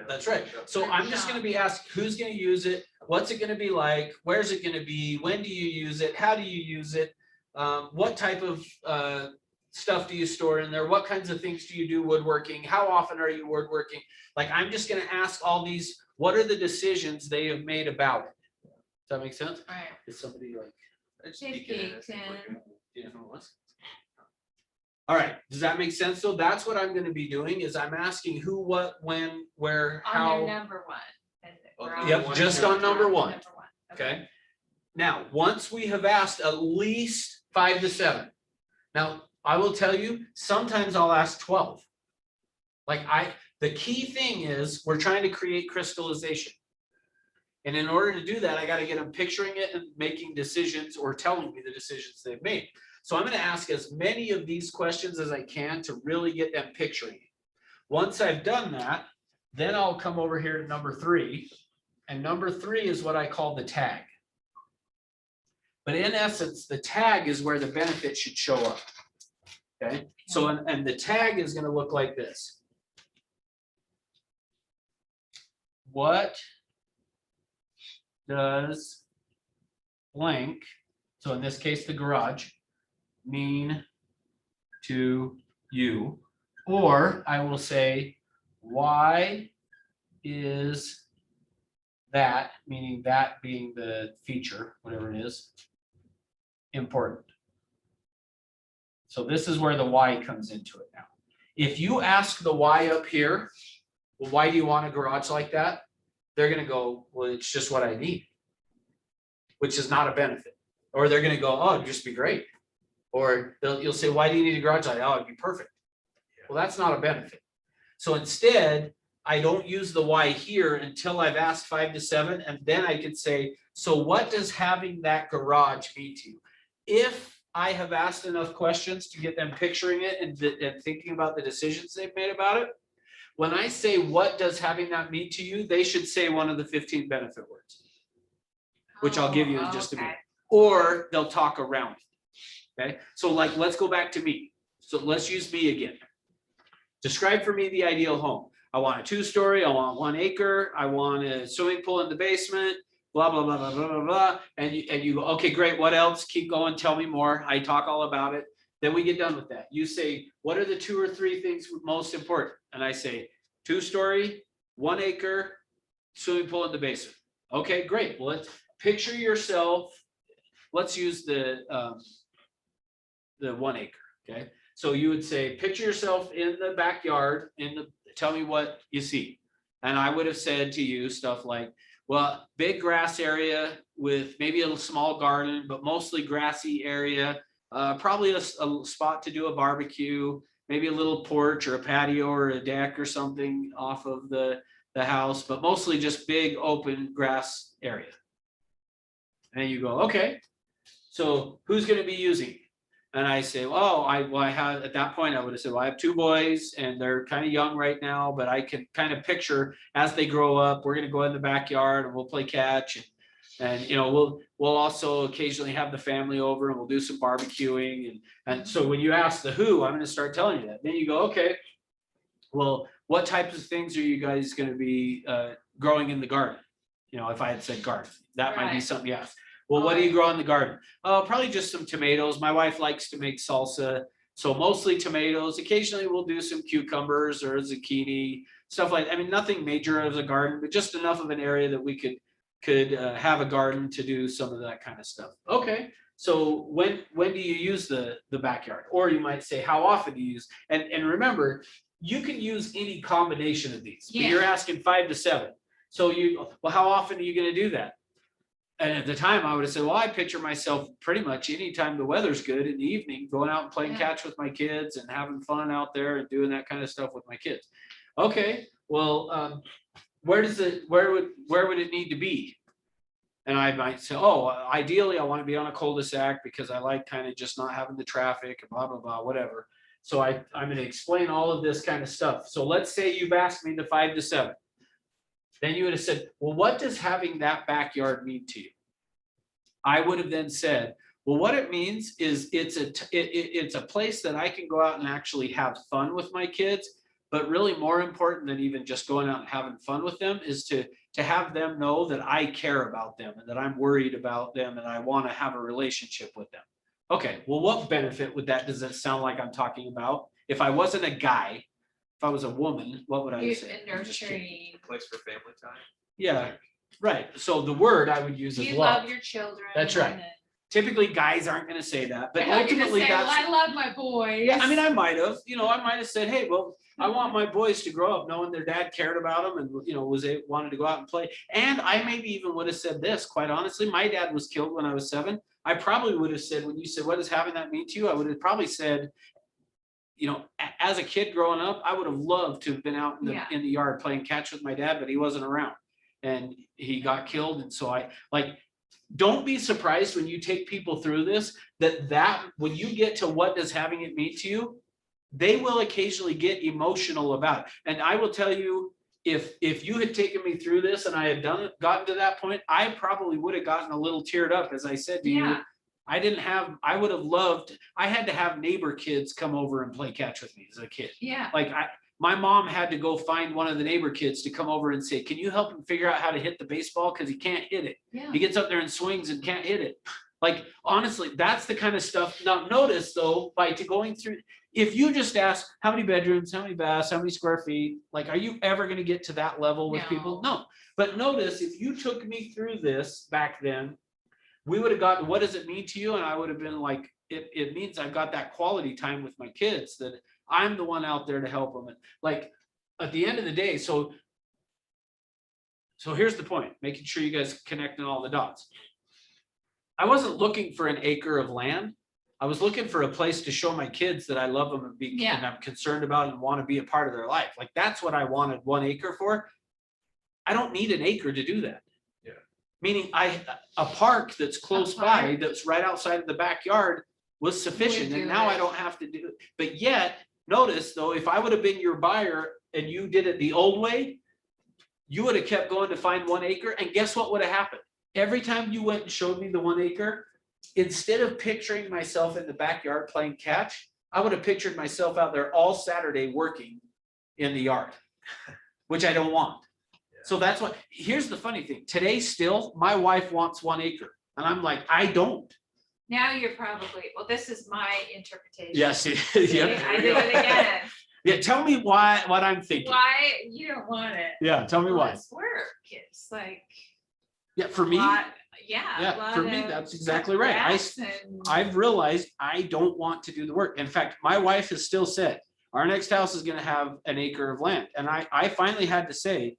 that's right. So I'm just gonna be asked, who's gonna use it? What's it gonna be like? Where's it gonna be? When do you use it? How do you use it? What type of stuff do you store in there? What kinds of things do you do woodworking? How often are you woodworking? Like, I'm just gonna ask all these, what are the decisions they have made about it? Does that make sense? Right. Is somebody like? They've peeked in. Yeah, no, what's- All right, does that make sense? So that's what I'm gonna be doing, is I'm asking who, what, when, where, On how. their number 1. is it? Okay. We're on Yep, number just one. on number 1. Number 1. Okay. Now, once we have asked at least 5 to 7. Now, I will tell you, sometimes I'll ask 12. Like the key thing is we're trying to create crystallization. And in order to do that, I got to get them picturing it and making decisions or telling me the decisions they've made. So I'm going to ask as many of these questions as I can to really get them picturing it. Once I've done that, then I'll come over here to number 3. And number 3 is what I call the tag. But in essence, the tag is where the benefit should show up. Okay, so and the tag is going to look like this. What does blank, so in this case, the garage, mean to you? Or I will say, why is that, meaning that being the feature, whatever it is, important? So this is where the why comes into it now. If you ask the why up here, well, why do you want a garage like that? They're gonna go, well, it's just what I need, which is not a benefit. Or they're gonna go, oh, it'd just be great. Or you'll say, why do you need a garage like that? Oh, it'd be perfect. Well, that's not a benefit. So instead, I don't use the why here until I've asked 5 to 7, and then I could say, so what does having that garage mean to you? If I have asked enough questions to get them picturing it and thinking about the decisions they've made about it, when I say, what does having that mean to you, they should say one of the 15 benefit words, which I'll give you in just a minute. Or they'll talk around it. Okay, so like, let's go back to me. So let's use me again. Describe for me the ideal home. I want a 2-story, I want 1 acre, I want a swimming pool in the basement, blah, blah, blah, blah, blah, blah, blah. And you go, okay, great, what else? Keep going, tell me more. I talk all about it. Then we get done with that. You say, what are the 2 or 3 things most important? And I say, 2-story, 1 acre, swimming pool in the basement. Okay, great. Well, let's picture yourself. Let's use the 1 acre, okay? So you would say, picture yourself in the backyard, tell me what you see. And I would have said to you stuff like, well, big grass area with maybe a small garden, but mostly grassy area, probably a spot to do a barbecue, maybe a little porch or a patio or a deck or something off of the house, but mostly just big open grass area. And you go, okay, so who's going to be using it? And I say, well, I have, at that point, I would have said, well, I have 2 boys and they're kind of young right now, but I can kind of picture as they grow up, we're going to go in the backyard and we'll play catch. And And, you know, we'll also occasionally have the family over and we'll do some barbecuing. And so when you ask the who, I'm gonna start telling you that. Then you go, okay, well, what types of things are you guys gonna be growing in the garden? You know, if I had said garden, that might be Right. something you ask. Well, what do you grow in the garden? Probably just some tomatoes. My wife likes to make salsa, so mostly tomatoes. Occasionally we'll do some cucumbers or zucchini, stuff like, I mean, nothing major as a garden, but just enough of an area that we could have a garden to do some of that kind of stuff. Okay, so when do you use the backyard? Or you might say, how often do you use? And remember, you can use any combination of these, but you're asking 5 to 7. So well, how often are you gonna do that? And at the time, I would have said, well, I picture myself pretty much anytime the weather's good in the evening, going out and playing Yeah. catch with my kids and having fun out there and doing that kind of stuff with my kids. Okay, well, where would it need to be? And I might say, oh, ideally, I want to be on a cul-de-sac because I like kind of just not having the traffic and blah, blah, blah, whatever. So I'm going to explain all of this kind of stuff. So let's say you've asked me the 5 to 7. Then you would have said, well, what does having that backyard mean to you? I would have then said, well, what it means is it's a place that I can go out and actually have fun with my kids. But really more important than even just going out and having fun with them is to have them know that I care about them and that I'm worried about them and I want to have a relationship with them. Okay, well, what benefit would that, does it sound like I'm talking about? If I wasn't a guy, if I was a woman, what would I You say? and I'm just kidding. nurturing. Place for family time. Yeah, right. So the word I would use is You love. love your children. That's right. and Typically, guys aren't going to say that, but they're not gonna ultimately say, well, that's. I love my boys. Yeah, I mean, I might have, said, hey, well, I want my boys to grow up knowing their dad cared about them and, wanted to go out and play. And I maybe even would have said this, quite honestly, my dad was killed when I was 7. I probably would have said, when you said, what does having that mean to you? I would have probably said, as a kid growing up, I would have loved to have been out in the yard playing catch with my dad, but he wasn't around and he got killed. And so don't be surprised when you take people through this, that when you get to what does having it mean to you, they will occasionally get emotional about it. And I will tell you, if you had taken me through this and I had gotten to that point, I probably would have gotten a little teared up. As I said to you, I would have loved, I had to have neighbor kids come over and play catch with me as a kid. Yeah. My mom had to go find one of the neighbor kids to come over and say, can you help him figure out how to hit the baseball? Because he can't hit it. Yeah. He gets up there and swings and can't hit it. Honestly, that's the kind of stuff. Now notice though, going through, if you just ask how many bedrooms, how many baths, how many square feet, are you ever going to get to that level with people? No. But notice if you took me through this back then, we would have gotten, what does it mean to you? And I would have been like, it means I've got that quality time with my kids, that I'm the one out there to help them. And at the end of the day, so here's the point, making sure you guys connecting all the dots. I wasn't looking for an acre of land. I was looking for a place to show my kids that I love them and I'm concerned about and want to be a part of their life. That's what I wanted 1 acre for. I don't need an acre to do that. Yeah. Meaning a park that's close by, that's right outside of the backyard was sufficient. And now I don't have to do it. But yet, notice though, if I would have been your buyer and you did it the old way, you would have kept going to find 1 acre. And guess what would have happened? Every time you went and showed me the 1 acre, instead of picturing myself in the backyard playing catch, I would have pictured myself out there all Saturday working in the yard, which I don't want. So that's what, here's the funny thing. Today still, my wife wants 1 acre. And I'm like, I don't. Now you're probably, well, this is my interpretation. Yes. See, I do it again. Yeah, tell me what I'm thinking. Why you don't want it? Yeah, tell me Well, why. it's work. It's Yeah, for me, a lot for me, of that's exactly right. grass and- I've realized I don't want to do the work. In fact, my wife has still said, our next house is going to have an acre of land. And I finally had to say,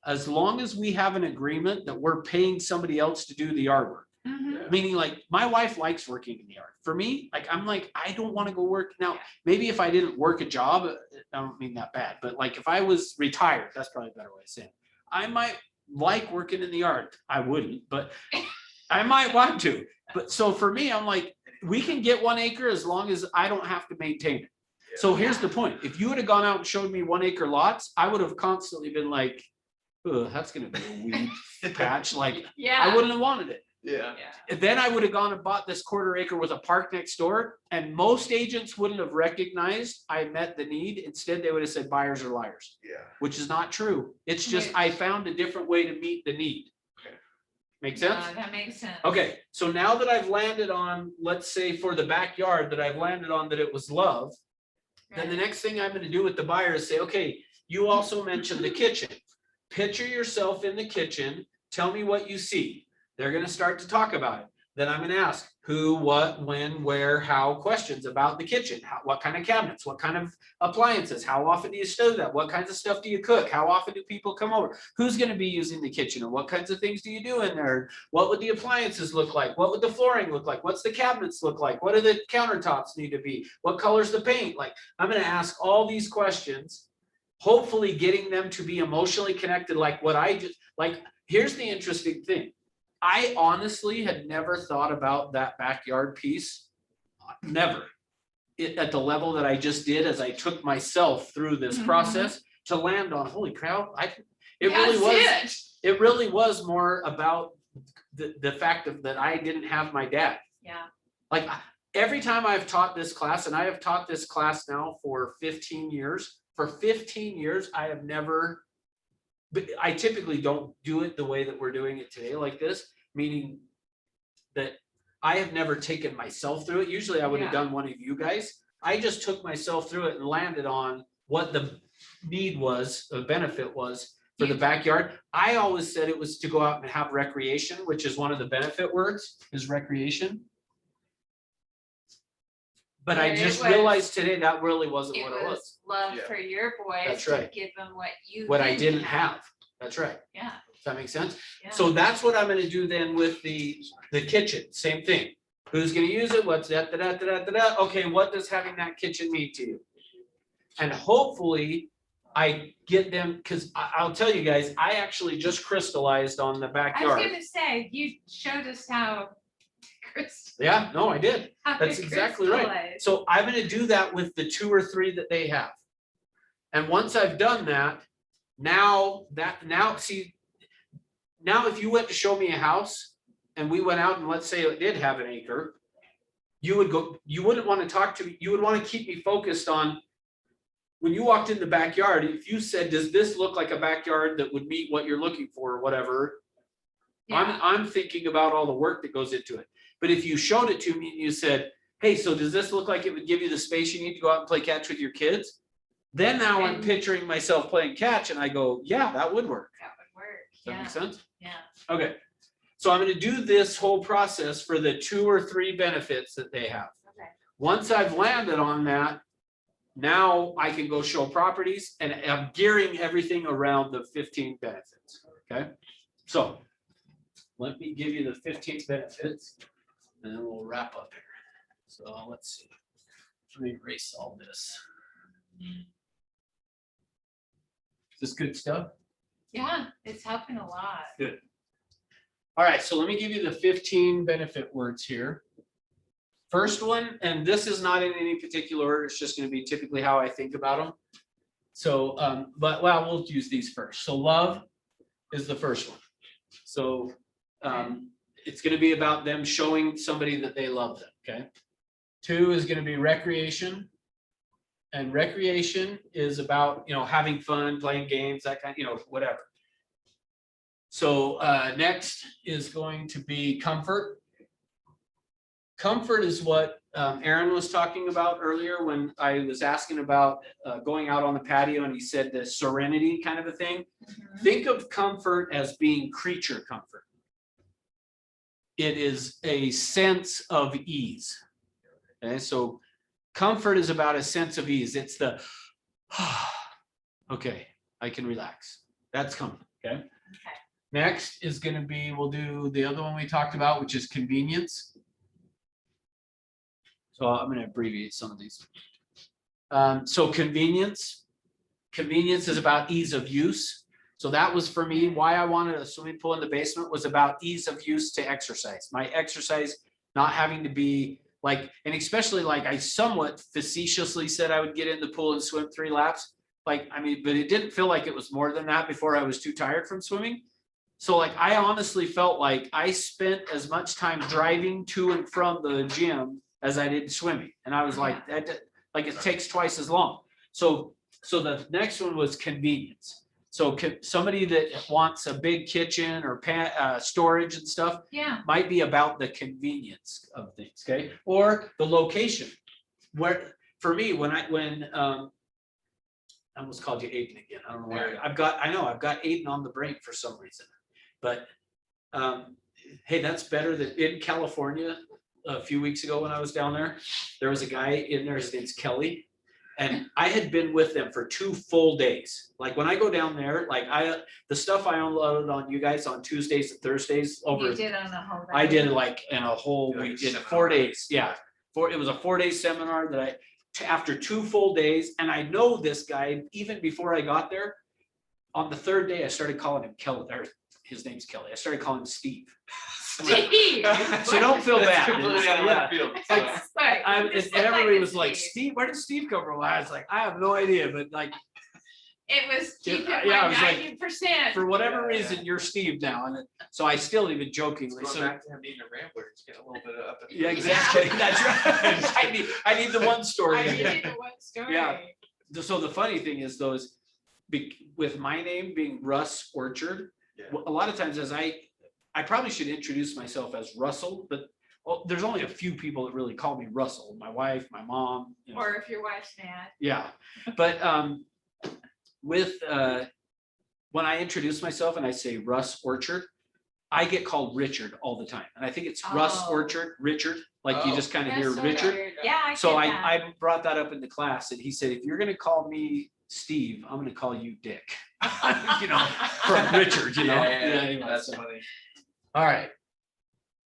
as long as we have an agreement that we're paying somebody else to do the yard work, Mhm. meaning my wife likes working in the yard. For me, I don't want to go work. Now, maybe if I didn't work a job, I don't mean that bad, but if I was retired, that's probably a better way of saying it. I might like working in the yard. I wouldn't, but I might want to. But so for me, I'm like, we can get 1 acre as long as I don't have to maintain it. So here's the point. If you would have gone out and showed me 1 acre lots, I would have constantly been like, oh, that's gonna be a weed patch, like, I Yeah. wouldn't have wanted it. Yeah. Yeah. And then I would have gone and bought this quarter acre with a park next door, and most agents wouldn't have recognized I met the need. Instead, they would have said buyers are liars, Yeah. which is not true. It's just, Yeah. I found a different way to meet the need. Okay. Make sense? Yeah, that makes sense. Okay, so now that I've landed on, let's say for the backyard, that I've landed on that it was love, then the Right. next thing I'm gonna do with the buyer is say, okay, you also mentioned the kitchen. Picture yourself in the kitchen, tell me what you see. They're gonna start to talk about it. Then I'm gonna ask who, what, when, where, how, questions about the kitchen. What kind of cabinets, what kind of appliances, how often do you stow that? What kinds of stuff do you cook? How often do people come over? Who's gonna be using the kitchen and what kinds of things do you do in there? What would the appliances look like? What would the flooring look like? What's the cabinets look like? What do the countertops need to be? What color's the paint? Like, I'm gonna ask all these questions, hopefully getting them to be emotionally connected, like what I just, like, here's the interesting thing. I honestly had never thought about that backyard piece, never. At the level that I just did as I took myself through this Mhm. process to land on, holy cow, it Yeah, really was, that's it. it really was more about the fact that I didn't have my dad. Yeah. Like, every time I've taught this class, and I have taught this class now for 15 years, I have never, but I typically don't do it the way that we're doing it today like this, meaning that I have never taken myself through it. Usually I would have Yeah. done one of you guys. I just took myself through it and landed on what the need was, the benefit was for the backyard. I always said it was to go out and have recreation, which is one of the benefit words, is recreation. But I But it just was- realized today that really wasn't It what it was, was love Yeah. for your boys That's to right. give them what you. what I didn't have. That's right. Yeah. Does that make sense? Yeah. So that's what I'm gonna do then with the kitchen, same thing. Who's gonna use it? What's that, da, da, da, da, da, da? Okay, what does having that kitchen mean to you? And hopefully I get them, because I'll tell you guys, I actually just crystallized on the I was backyard. gonna say, you showed us how. Yeah, no, I did. how That's to exactly right. crystallize. So I'm gonna do that with the 2 or 3 that they have. And once I've done that, now see, now if you went to show me a house and we went out and let's say it did have an acre, you wouldn't want to talk to me, you would want to keep me focused on when you walked in the backyard, if you said, does this look like a backyard that would meet what you're looking for or whatever? Yeah. I'm thinking about all the work that goes into it. But if you showed it to me and you said, hey, so does this look like it would give you the space you need to go out and play catch with your kids? Then now I'm And- picturing myself playing catch and I go, yeah, that would work. That would work. Does that Yeah. make sense? Yeah. Okay. So I'm gonna do this whole process for the 2 or 3 benefits that they have. Okay. Once I've landed on that, now I can go show properties and I'm gearing everything around the 15 benefits, okay? So let me give you the 15 benefits and then we'll wrap up here. So let's see. Let me erase all this. Is this good stuff? Yeah, it's helping a lot. Good. All right, so let me give you the 15 benefit words here. First one, and this is not in any particular order, it's just gonna be typically how I think about them. So, but well, we'll use these first. So love is the first one. So, it's gonna be about them showing somebody that they love them, okay? 2 is gonna be recreation. And recreation is about, having fun, playing games, that kind, whatever. So next is going to be comfort. Comfort is what Aaron was talking about earlier when I was asking about going out on the patio and he said the serenity kind of a thing. Mhm. Think of comfort as being creature comfort. It is a sense of ease. Okay, so comfort is about a sense of ease. It's the, okay, I can relax. That's comfort, okay? Okay. Next is gonna be, we'll do the other one we talked about, which is convenience. So I'm gonna abbreviate some of these. So convenience is about ease of use. So that was for me, why I wanted a swimming pool in the basement was about ease of use to exercise. My exercise not having to be like, and especially like I somewhat facetiously said I would get in the pool and swim 3 laps. Like, I mean, but it didn't feel like it was more than that before I was too tired from swimming. So like, I honestly felt like I spent as much time driving to and from the gym as I did swimming. And I was like, like it takes twice as long. So the next one was convenience. So somebody that wants a big kitchen or storage and stuff Yeah, might be about the convenience of things, okay? Or the location. Where, for me, I almost called you Aiden again. I don't know why. I've got Aiden on the brain for some reason. But hey, that's better than in California a few weeks ago when I was down there was a guy in there, his name's Kelly. And I had been with them for 2 full days. Like when I go down there, like the stuff I unloaded on you guys on Tuesdays and Thursdays over. you did on the whole. I did like in a whole Like a week, in seminar. 4 days, yeah. It was a 4-day seminar that after 2 full days, and I know this guy even before I got there. On the 3rd day, I started calling him Kelly, or his name's Kelly. I started calling him Steve. Steve. So don't feel That's bad. completely out of Yeah. left field, It's so. like, Right, and just look everybody a was like, Steve. Steve, where did Steve come from? I was like, I have no idea, but like, It was keeping Yeah, my I was like, 90%. for whatever Yeah, reason, you're Steve now, and so I still even It's jokingly, going so. back to him being a rambler, just get a little bit of up. Yeah, exactly, that's right. I need the one story. I again. needed one story. Yeah. So the funny thing is those, with my name being Russ Orchard, Yeah. a lot of times as I probably should introduce myself as Russell, but there's only a few people that really call me Russell, my wife, my mom. You know. Or if your wife's mad. Yeah, but when I introduce myself and I say Russ Orchard, I get called Richard all the time. And I think it's Russ Oh. Orchard, Richard, like you Oh. just kind of That's hear so Richard. weird. Yeah, I So get that. I brought that up in the class and he said, if you're gonna call me Steve, I'm gonna call you Dick. You know, from Richard, you know? Anyway, That's so- funny. All right.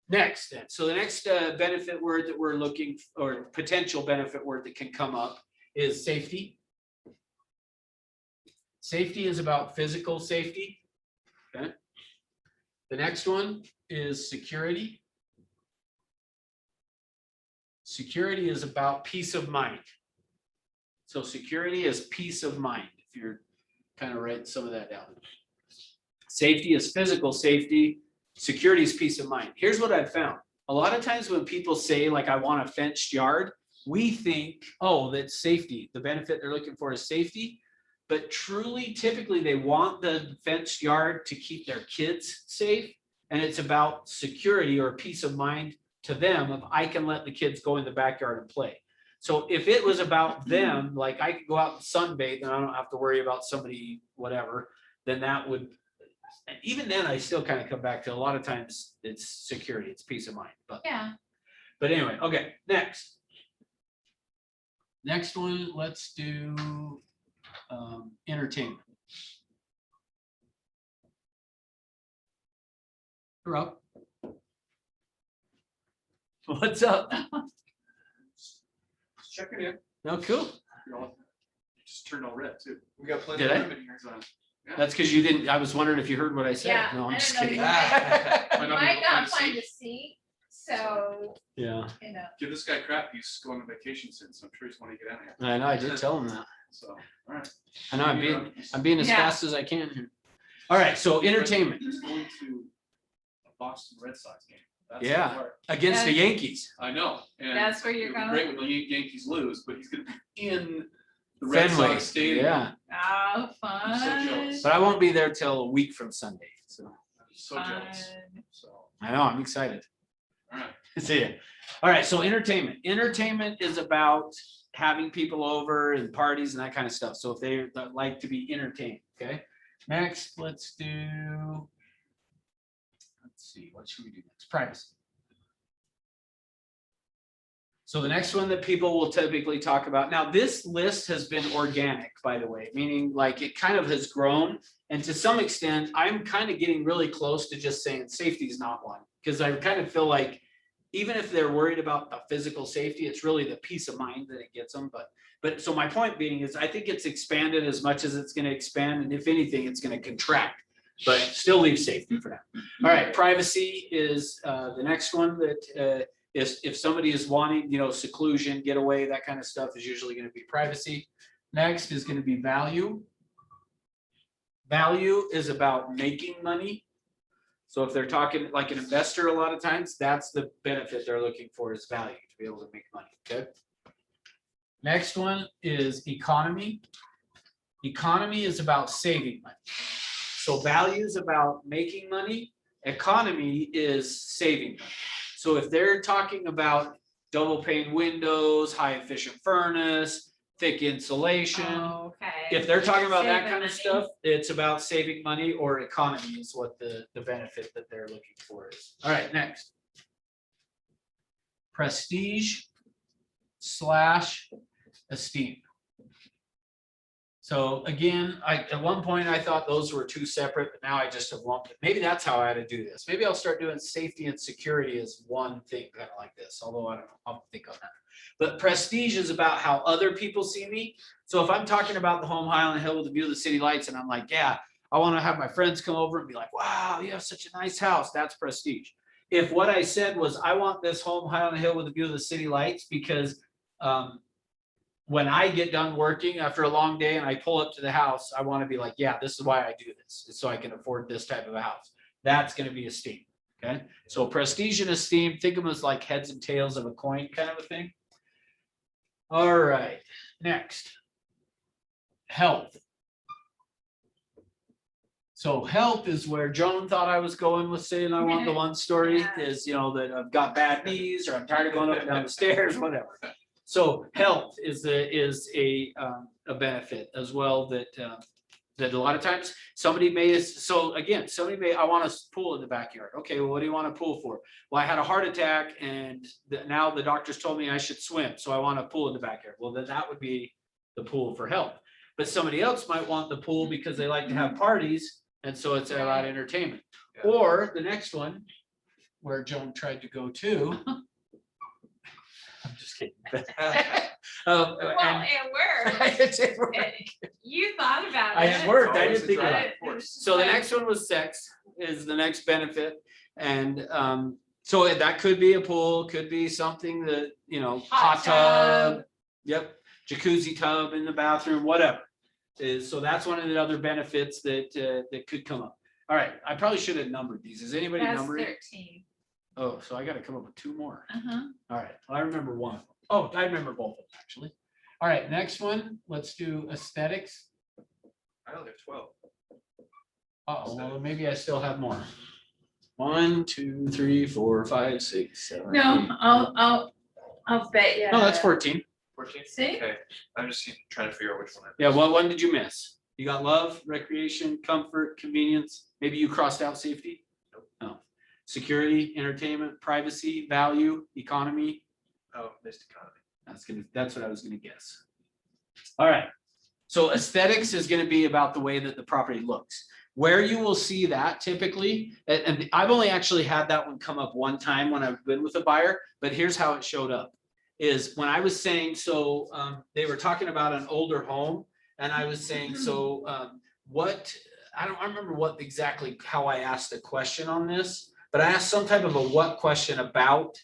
Next, then. So the next benefit word that we're looking, or potential benefit word that can come up is safety. Safety is about physical safety. Okay. The next one is security. Security is about peace of mind. So security is peace of mind, if you're kind of writing some of that down. Safety is physical safety. Security is peace of mind. Here's what I've found. A lot of times when people say like, I want a fenced yard, we think, oh, that's safety. The benefit they're looking for is safety. But truly, typically they want the fenced yard to keep their kids safe. And it's about security or peace of mind to them of I can let the kids go in the backyard and play. So if it was about them, like I could go out and sunbathe and I don't have to worry about somebody, whatever, then that would, and even then I still kind of come back to a lot of times it's security, it's peace of mind, but Yeah, anyway, okay, next. Next one, let's do entertainment. You're up. What's up? Just checking in. No, cool. You're all, you just turned all red too. We got plenty Did of I? room in here. So, That's because you didn't, I was wondering if you heard what I said. Yeah, No, I'm I just don't know. kidding. You Might might not not find a seat, so, Yeah, you know. give this guy crap. He's going on vacation soon, so I'm sure he's wanting to get out of here. I know, I did tell him that. So, all right. I know, I'm being as Yeah. fast as I can here. All right, so entertainment He's going to a Boston Red Sox game. That's the Yeah. part. against the Yeah. Yankees. I know. And That's where you're it would be going? Great when the Yankees lose, but he's going to be in the Red Fenway, Sox Stadium. yeah, Oh, I'm so fun. jealous. but I won't be there till a week from Sunday, so I'm so jealous. Fun. So, I know, I'm excited. all right. See ya. All right, so entertainment. Entertainment is about having people over and parties and that kind of stuff. So if they like to be entertained, okay? Next, let's see, what should we do next? Privacy. So the next one that people will typically talk about, now this list has been organic, by the way, meaning like it kind of has grown. And to some extent, I'm kind of getting really close to just saying safety is not one. Because I kind of feel like even if they're worried about the physical safety, it's really the peace of mind that it gets them. But so my point being is I think it's expanded as much as it's going to expand. And if anything, it's going to contract, but still leave safety for now. All right, privacy is the next one that is if somebody is wanting, seclusion, getaway, that kind of stuff is usually going to be privacy. Next is gonna be value. Value is about making money. So if they're talking like an investor, a lot of times, that's the benefit they're looking for is value, to be able to make money, okay? Next one is economy. Economy is about saving money. So value is about making money, economy is saving money. So if they're talking about double pane windows, high efficient furnace, thick insulation, Okay. if they're talking about that Saving kind of money. stuff, it's about saving money, or economy is what the benefit that they're looking for is. All right, next. Prestige / esteem. So again, at one point I thought those were two separate, but now I just have lumped it. Maybe that's how I had to do this. Maybe I'll start doing safety and security as one thing, kind of like this, although I don't know, I'll think on that. But prestige is about how other people see me. So if I'm talking about the home Highland Hill with the view of the city lights, and I'm like, yeah, I want to have my friends come over and be like, wow, you have such a nice house, that's prestige. If what I said was, I want this home Highland Hill with the view of the city lights because when I get done working after a long day and I pull up to the house, I want to be like, yeah, this is why I do this, it's so I can afford this type of a house. That's going to be esteem. Okay, so prestige and esteem, think of them as like heads and tails of a coin kind of a thing. All right, next. Health. So health is where Joan thought I was going with saying I want the one story Yeah. is, you know, that I've got bad knees or I'm tired of going up and down the stairs, whatever. So health is a benefit as well that that a lot of times somebody may, so again, somebody may, I want a pool in the backyard. Okay, well, what do you want a pool for? Well, I had a heart attack and now the doctors told me I should swim, so I want a pool in the backyard. Well, then that would be the pool for health. But somebody else might want the pool because they like to have parties, and so it's a lot of entertainment. Yeah. Or the next one, where Joan tried to go to. I'm just kidding. Well, And- it worked. You thought about it. I just worked, I Always didn't a think about drive, it. of course. So the next one was sex is the next benefit. And so that could be a pool, could be something that, you know, hot tub. Yep, jacuzzi tub in the bathroom, whatever. So that's one of the other benefits that that could come up. All right, I probably should have numbered these. Is anybody That's numbering? 13. Oh, so I gotta come up with two more. Uh-huh. All right, well, I remember one of them. Oh, I remember both of them, actually. All right, next one, let's do aesthetics. I only have 12. Uh-oh, well, maybe I still have more. 1, 2, 3, 4, 5, 6, 7. No, 8. I'll bet you. No, that's 14. 14? See? Okay, I'm just trying to figure out which one. Yeah, what one did you miss? You got love, recreation, comfort, convenience. Maybe you crossed out safety? No. Security, entertainment, privacy, value, economy. Oh, missed economy. That's what I was gonna guess. All right. So aesthetics is gonna be about the way that the property looks. Where you will see that typically, and I've only actually had that one come up one time when I've been with a buyer, but here's how it showed up. Is when I was saying, so they were talking about an older home, and I was saying, so what, I don't remember what exactly how I asked the question on this, but I asked some type of a what question about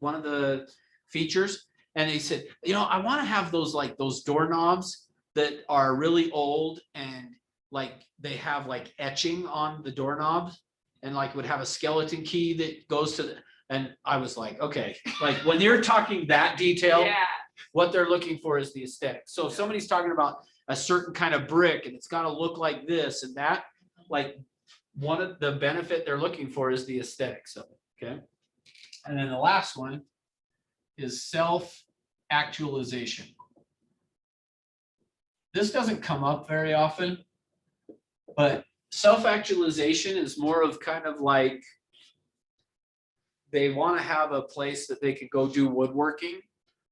one of the features, and they said, you know, I want to have those like those doorknobs that are really old and like they have like etching on the doorknobs and like would have a skeleton key that goes to the, and I was like, okay, like when you're talking that detail, Yeah. what they're looking for is the aesthetic. So if somebody's talking about a certain kind of brick and it's got to look like this and that, like one of the benefit they're looking for is the aesthetics of it, okay? And then the last one is self-actualization. This doesn't come up very often, but self-actualization is more of kind of like they want to have a place that they could go do woodworking,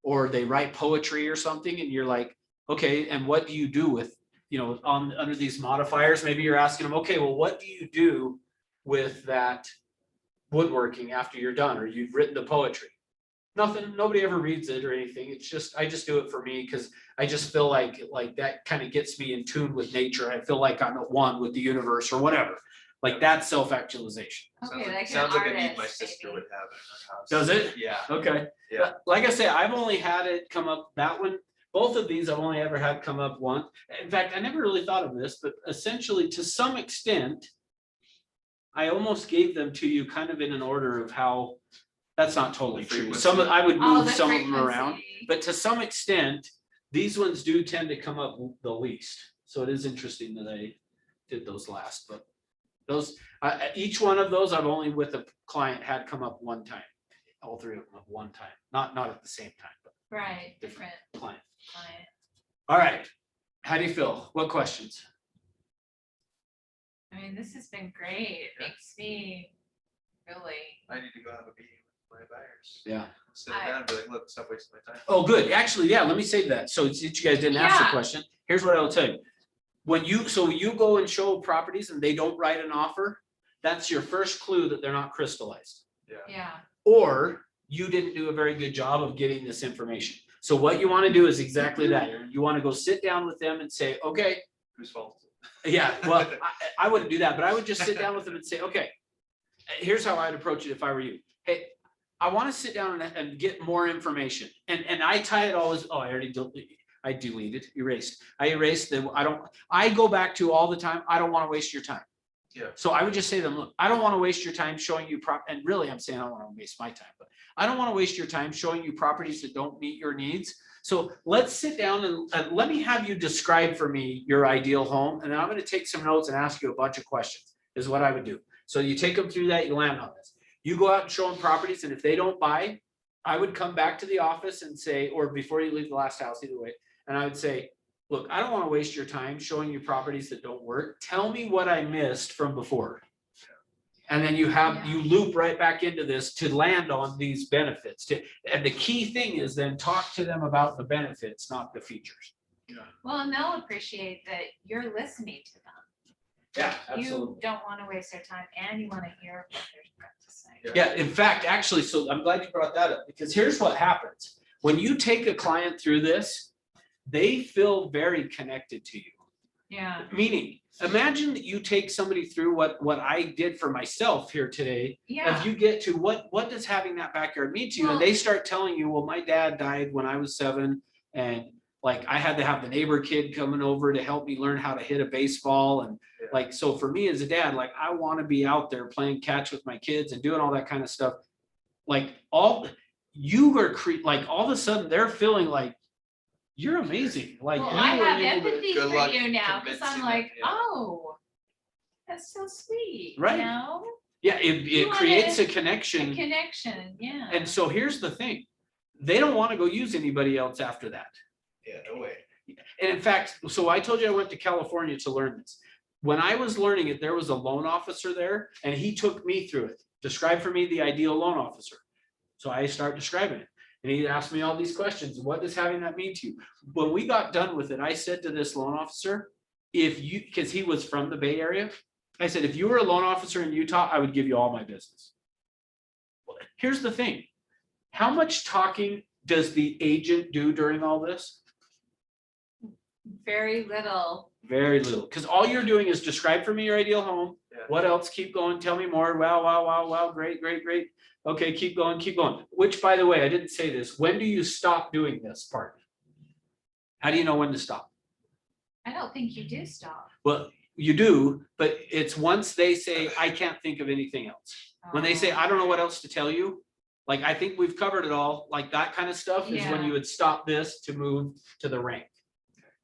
or they write poetry or something, and you're like, okay, and what do you do with, you know, under these modifiers? Maybe you're asking them, okay, well, what do you do with that woodworking after you're done, or you've written the poetry? Nothing, nobody ever reads it or anything. It's just, I just do it for me because I just feel like that kind of gets me in tune with nature. I feel like I'm at one with the universe or whatever. Like that's self-actualization. Okay, like an Sounds like a need artist, my sister maybe. would have in her house. Does it? Yeah. Okay. Yeah. Like I say, I've only had it come up that one, both of these I've only ever had come up once. In fact, I never really thought of this, but essentially to some extent, I almost gave them to you kind of in an order of how, that's not totally The true. frequency. I would Oh, move the some of them around, frequency. but to some extent, these ones do tend to come up the least. So it is interesting that I did those last, but those, each one of those I've only with a client had come up one time. All three of them at one time, not at the same time, but Right, different client. client. All right, how do you feel? What questions? I mean, this has been great. It Yeah. makes me really, I need to go have a meeting with my buyers. Yeah. Sit down and be like, look, stop wasting my time. Oh, good. Actually, yeah, let me say that. So since you guys didn't ask the Yeah. question, here's what I will tell you. When you go and show properties and they don't write an offer, that's your first clue that they're not crystallized. yeah. Or you didn't do a very good job of getting this information. So what you want to do is exactly that. Aaron. You want to go sit down with them and say, okay, Whose fault? yeah, well, I wouldn't do that, but I would just sit down with them and say, okay, here's how I'd approach it if I were you. Hey, I want to sit down and get more information. And I tie it all as, oh, I deleted, erased. I erased them. I go back to all the time. I don't want to waste your time. Yeah. So I would just say to them, look, I don't want to waste your time showing you and really I'm saying I don't want to waste my time, but I don't want to waste your time showing you properties that don't meet your needs. So let's sit down and let me have you describe for me your ideal home. And then I'm going to take some notes and ask you a bunch of questions is what I would do. So you take them through that, you land on this. You go out and show them properties. And if they don't buy, I would come back to the office and say, or before you leave the last house, either way. And I would say, look, I don't want to waste your time showing you properties that don't work. Tell me what I missed from before. And then you loop right back into this to land on these benefits. And the key thing is then talk to them about the benefits, not the features. Well, and they'll appreciate that you're listening to them. Yeah, You don't want to waste their time and you want to hear what they're got to say. Yeah, in fact, actually, so I'm glad you brought that up because here's what happens. When you take a client through this, they feel very connected to you. Yeah, Meaning, imagine that you take somebody through what I did for myself here today. yeah. If you get to what does having that backyard mean to you? And they start telling you, well, my dad died when I was 7 and like I had to have the neighbor kid coming over to help me learn how to hit a baseball. And Yeah. like, so for me as a dad, like I want to be out there playing catch with my kids and doing all that kind of stuff. Like you are like all of a sudden they're feeling like, you're amazing. Like Well, you I were have able to- empathy good for luck you now, because I'm convincing like, them, yeah. oh, that's so sweet, you Right. know? Yeah, You it wanna- creates a A connection. connection, yeah. And so here's the thing. They don't want to go use anybody else after that. Yeah, no way. And in fact, so I told you I went to California to learn this. When I was learning it, there was a loan officer there and he took me through it. Describe for me the ideal loan officer. So I start describing it. And he asked me all these questions. What does having that mean to you? When we got done with it, I said to this loan officer, because he was from the Bay Area, I said, if you were a loan officer in Utah, I would give you all my business. Well, here's the thing. How much talking does the agent do during all this? Very little. Very little, because all you're doing is describe for me your ideal home. Yeah. What else? Keep going. Tell me more. Wow, wow, wow, wow. Great, great, great. Okay, keep going, keep going. Which, by the way, I didn't say this. When do you stop doing this part? How do you know when to stop? I don't think you do stop. Well, you do, but it's once they say, I can't think of anything else. When they say, I don't know what else to tell you, like, I think we've covered it all, like that kind of stuff is when Yeah. you would stop this to move to the rank.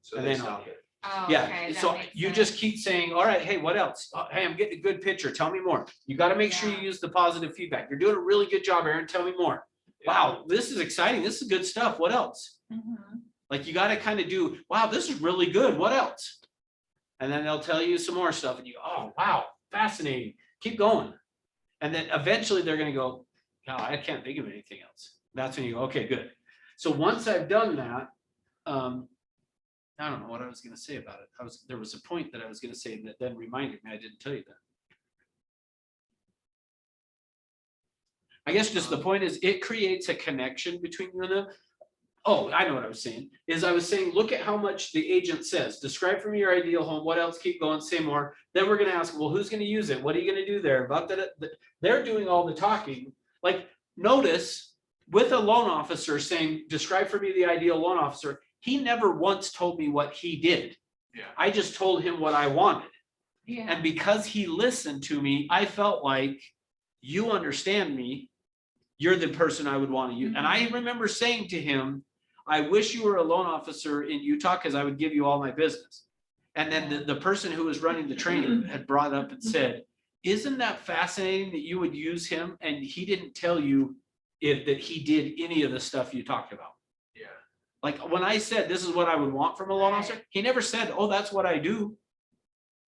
So And they then stop it. Oh, Yeah, okay, that so makes you sense. just keep saying, all right, hey, what else? Hey, I'm getting a good picture. Tell me more. You got to make sure you Yeah. use the positive feedback. You're doing a really good job, Aaron. Tell me more. Wow, this is exciting. This is good stuff. What else? Mhm. Like you got to kind of do, wow, this is really good. What else? And then they'll tell you some more stuff and you, oh, wow, fascinating. Keep going. And then eventually they're going to go, no, I can't think of anything else. That's when you go, okay, good. So once I've done that, I don't know what I was going to say about it. There was a point that I was going to say that then reminded me I didn't tell you that. I guess just the point is it creates a connection between you and them. Oh, I know what I was saying. I was saying, look at how much the agent says. Describe for me your ideal home. What else? Keep going. Say more. Then we're going to ask, well, who's going to use it? What are you going to do there? About that, they're doing all the talking. Like, notice with a loan officer saying, describe for me the ideal loan officer. he never once told me what he did. Yeah. I just told him what I wanted. Yeah. And because he listened to me, I felt like you understand me. You're the person I would want to use. And I remember saying to him, I wish you were a loan officer in Utah because I would give you all my business. And then the person who was running the training had brought up and said, isn't that fascinating that you would use him? And he didn't tell you that he did any of the stuff you talked about. Yeah. Like when I said, this is what I would want from a loan officer, he never said, oh, that's what I do.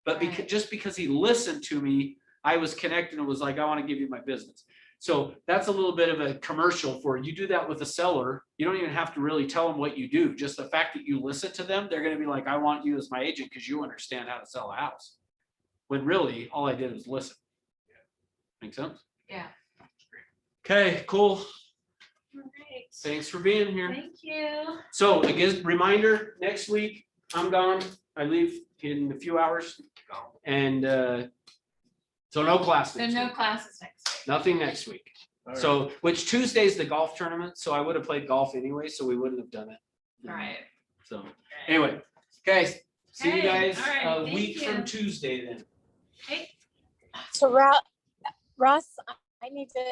But because, Right. just because he listened to me, I was connected and was like, I want to give you my business. So that's a little bit of a commercial for you do that with a seller. You don't even have to really tell them what you do. Just the fact that you listen to them, they're going to be like, I want you as my agent because you understand how to sell a house. When really all I did was listen. Make sense? Yeah. Okay, cool. All right. Thanks for being here. Thank you. So I guess reminder, next week, I'm gone. I leave in a few hours. And so no class So next no week. classes next week. Nothing next week. All right. So, which Tuesday's the golf tournament, so I would have played golf anyway, so we wouldn't have done it. All right. So, anyway, guys, see you Hey, guys all right, a thank week from you. Tuesday then. Hey, So Russ, I need to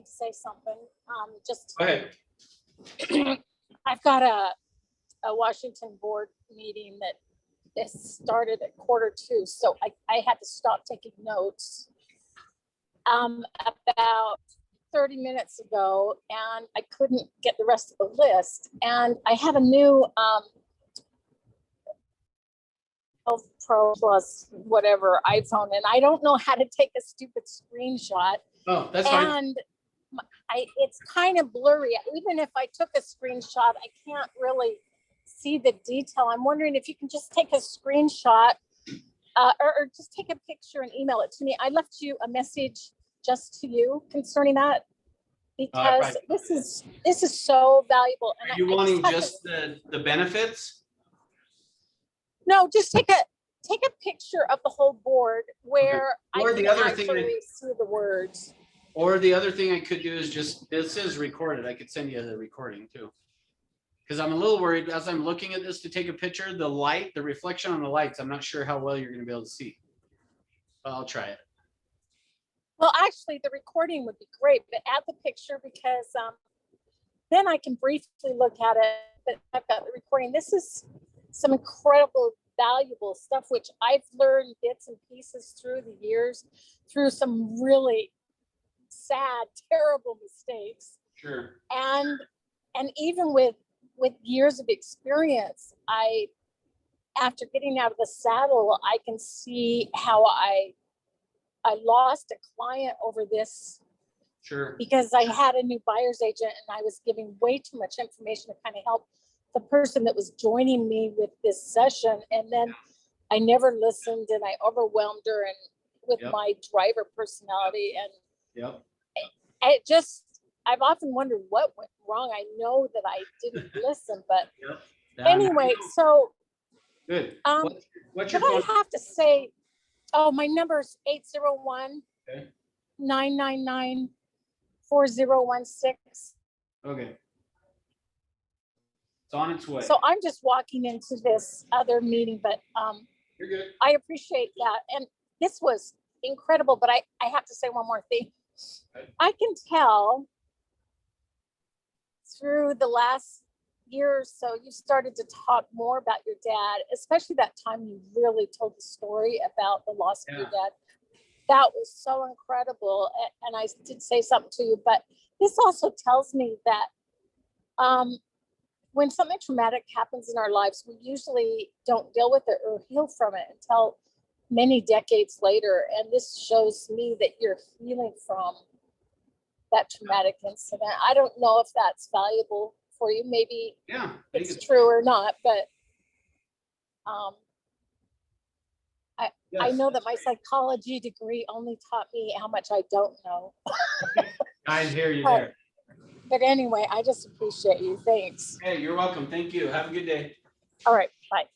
say something. Just Go ahead. I've got a Washington board meeting that is started at 1:45, so I had to stop taking notes. About 30 minutes ago, and I couldn't get the rest of the list. And I have a new 12 Pro Plus whatever iPhone, and I don't know how to take a stupid screenshot. Oh, that's fine. And it's kind of blurry. Even if I took a screenshot, I can't really see the detail. I'm wondering if you can just take a screenshot or just take a picture and email it to me. I left you a message just to you concerning that because right. this is so valuable. And Are you I wanting have to- just the benefits? No, just take a picture of the whole board where Or I the can other thing that- actually see the words. Or the other thing I could do is just, this is recorded. I could send you the recording too. Because I'm a little worried as I'm looking at this to take a picture, the light, the reflection on the lights, I'm not sure how well you're gonna be able to see. But I'll try it. Well, actually, the recording would be great, but add the picture because then I can briefly look at it. But I've got the recording. This is some incredible, valuable stuff, which I've learned bits and pieces through the years, through some really sad, terrible mistakes. Sure. And even with years of experience, after getting out of the saddle, I can see how I lost a client over this Sure. because I had a new buyer's agent and I was giving way too much information to kind of help the person that was joining me with this session. And then I never listened and I overwhelmed her and with Yep. my driver personality. And Yep. I've often wondered what went wrong. I know that I didn't listen, but Yep. anyway, so Good. um, What's your what I phone? have to say, oh, my number's 801 Okay. 999 4016. Okay. It's on its way. So I'm just walking into this other meeting, but You're good. I appreciate that. And this was incredible, but I have to say one more thing. Okay. I can tell through the last year or so, you started to talk more about your dad, especially that time you really told the story about the loss of your dad. That was so incredible. And I did say something to you, but this also tells me that when something traumatic happens in our lives, we usually don't deal with it or heal from it until many decades later. And this shows me that you're healing from that traumatic incident. I don't know if that's valuable for you. Maybe Yeah. I think it's true or not, but I yes. know that my psychology degree only taught me how much I don't know. I hear you But- there. But anyway, I just appreciate you. Thanks. Hey, you're welcome. Thank you. Have a good day. All right, bye.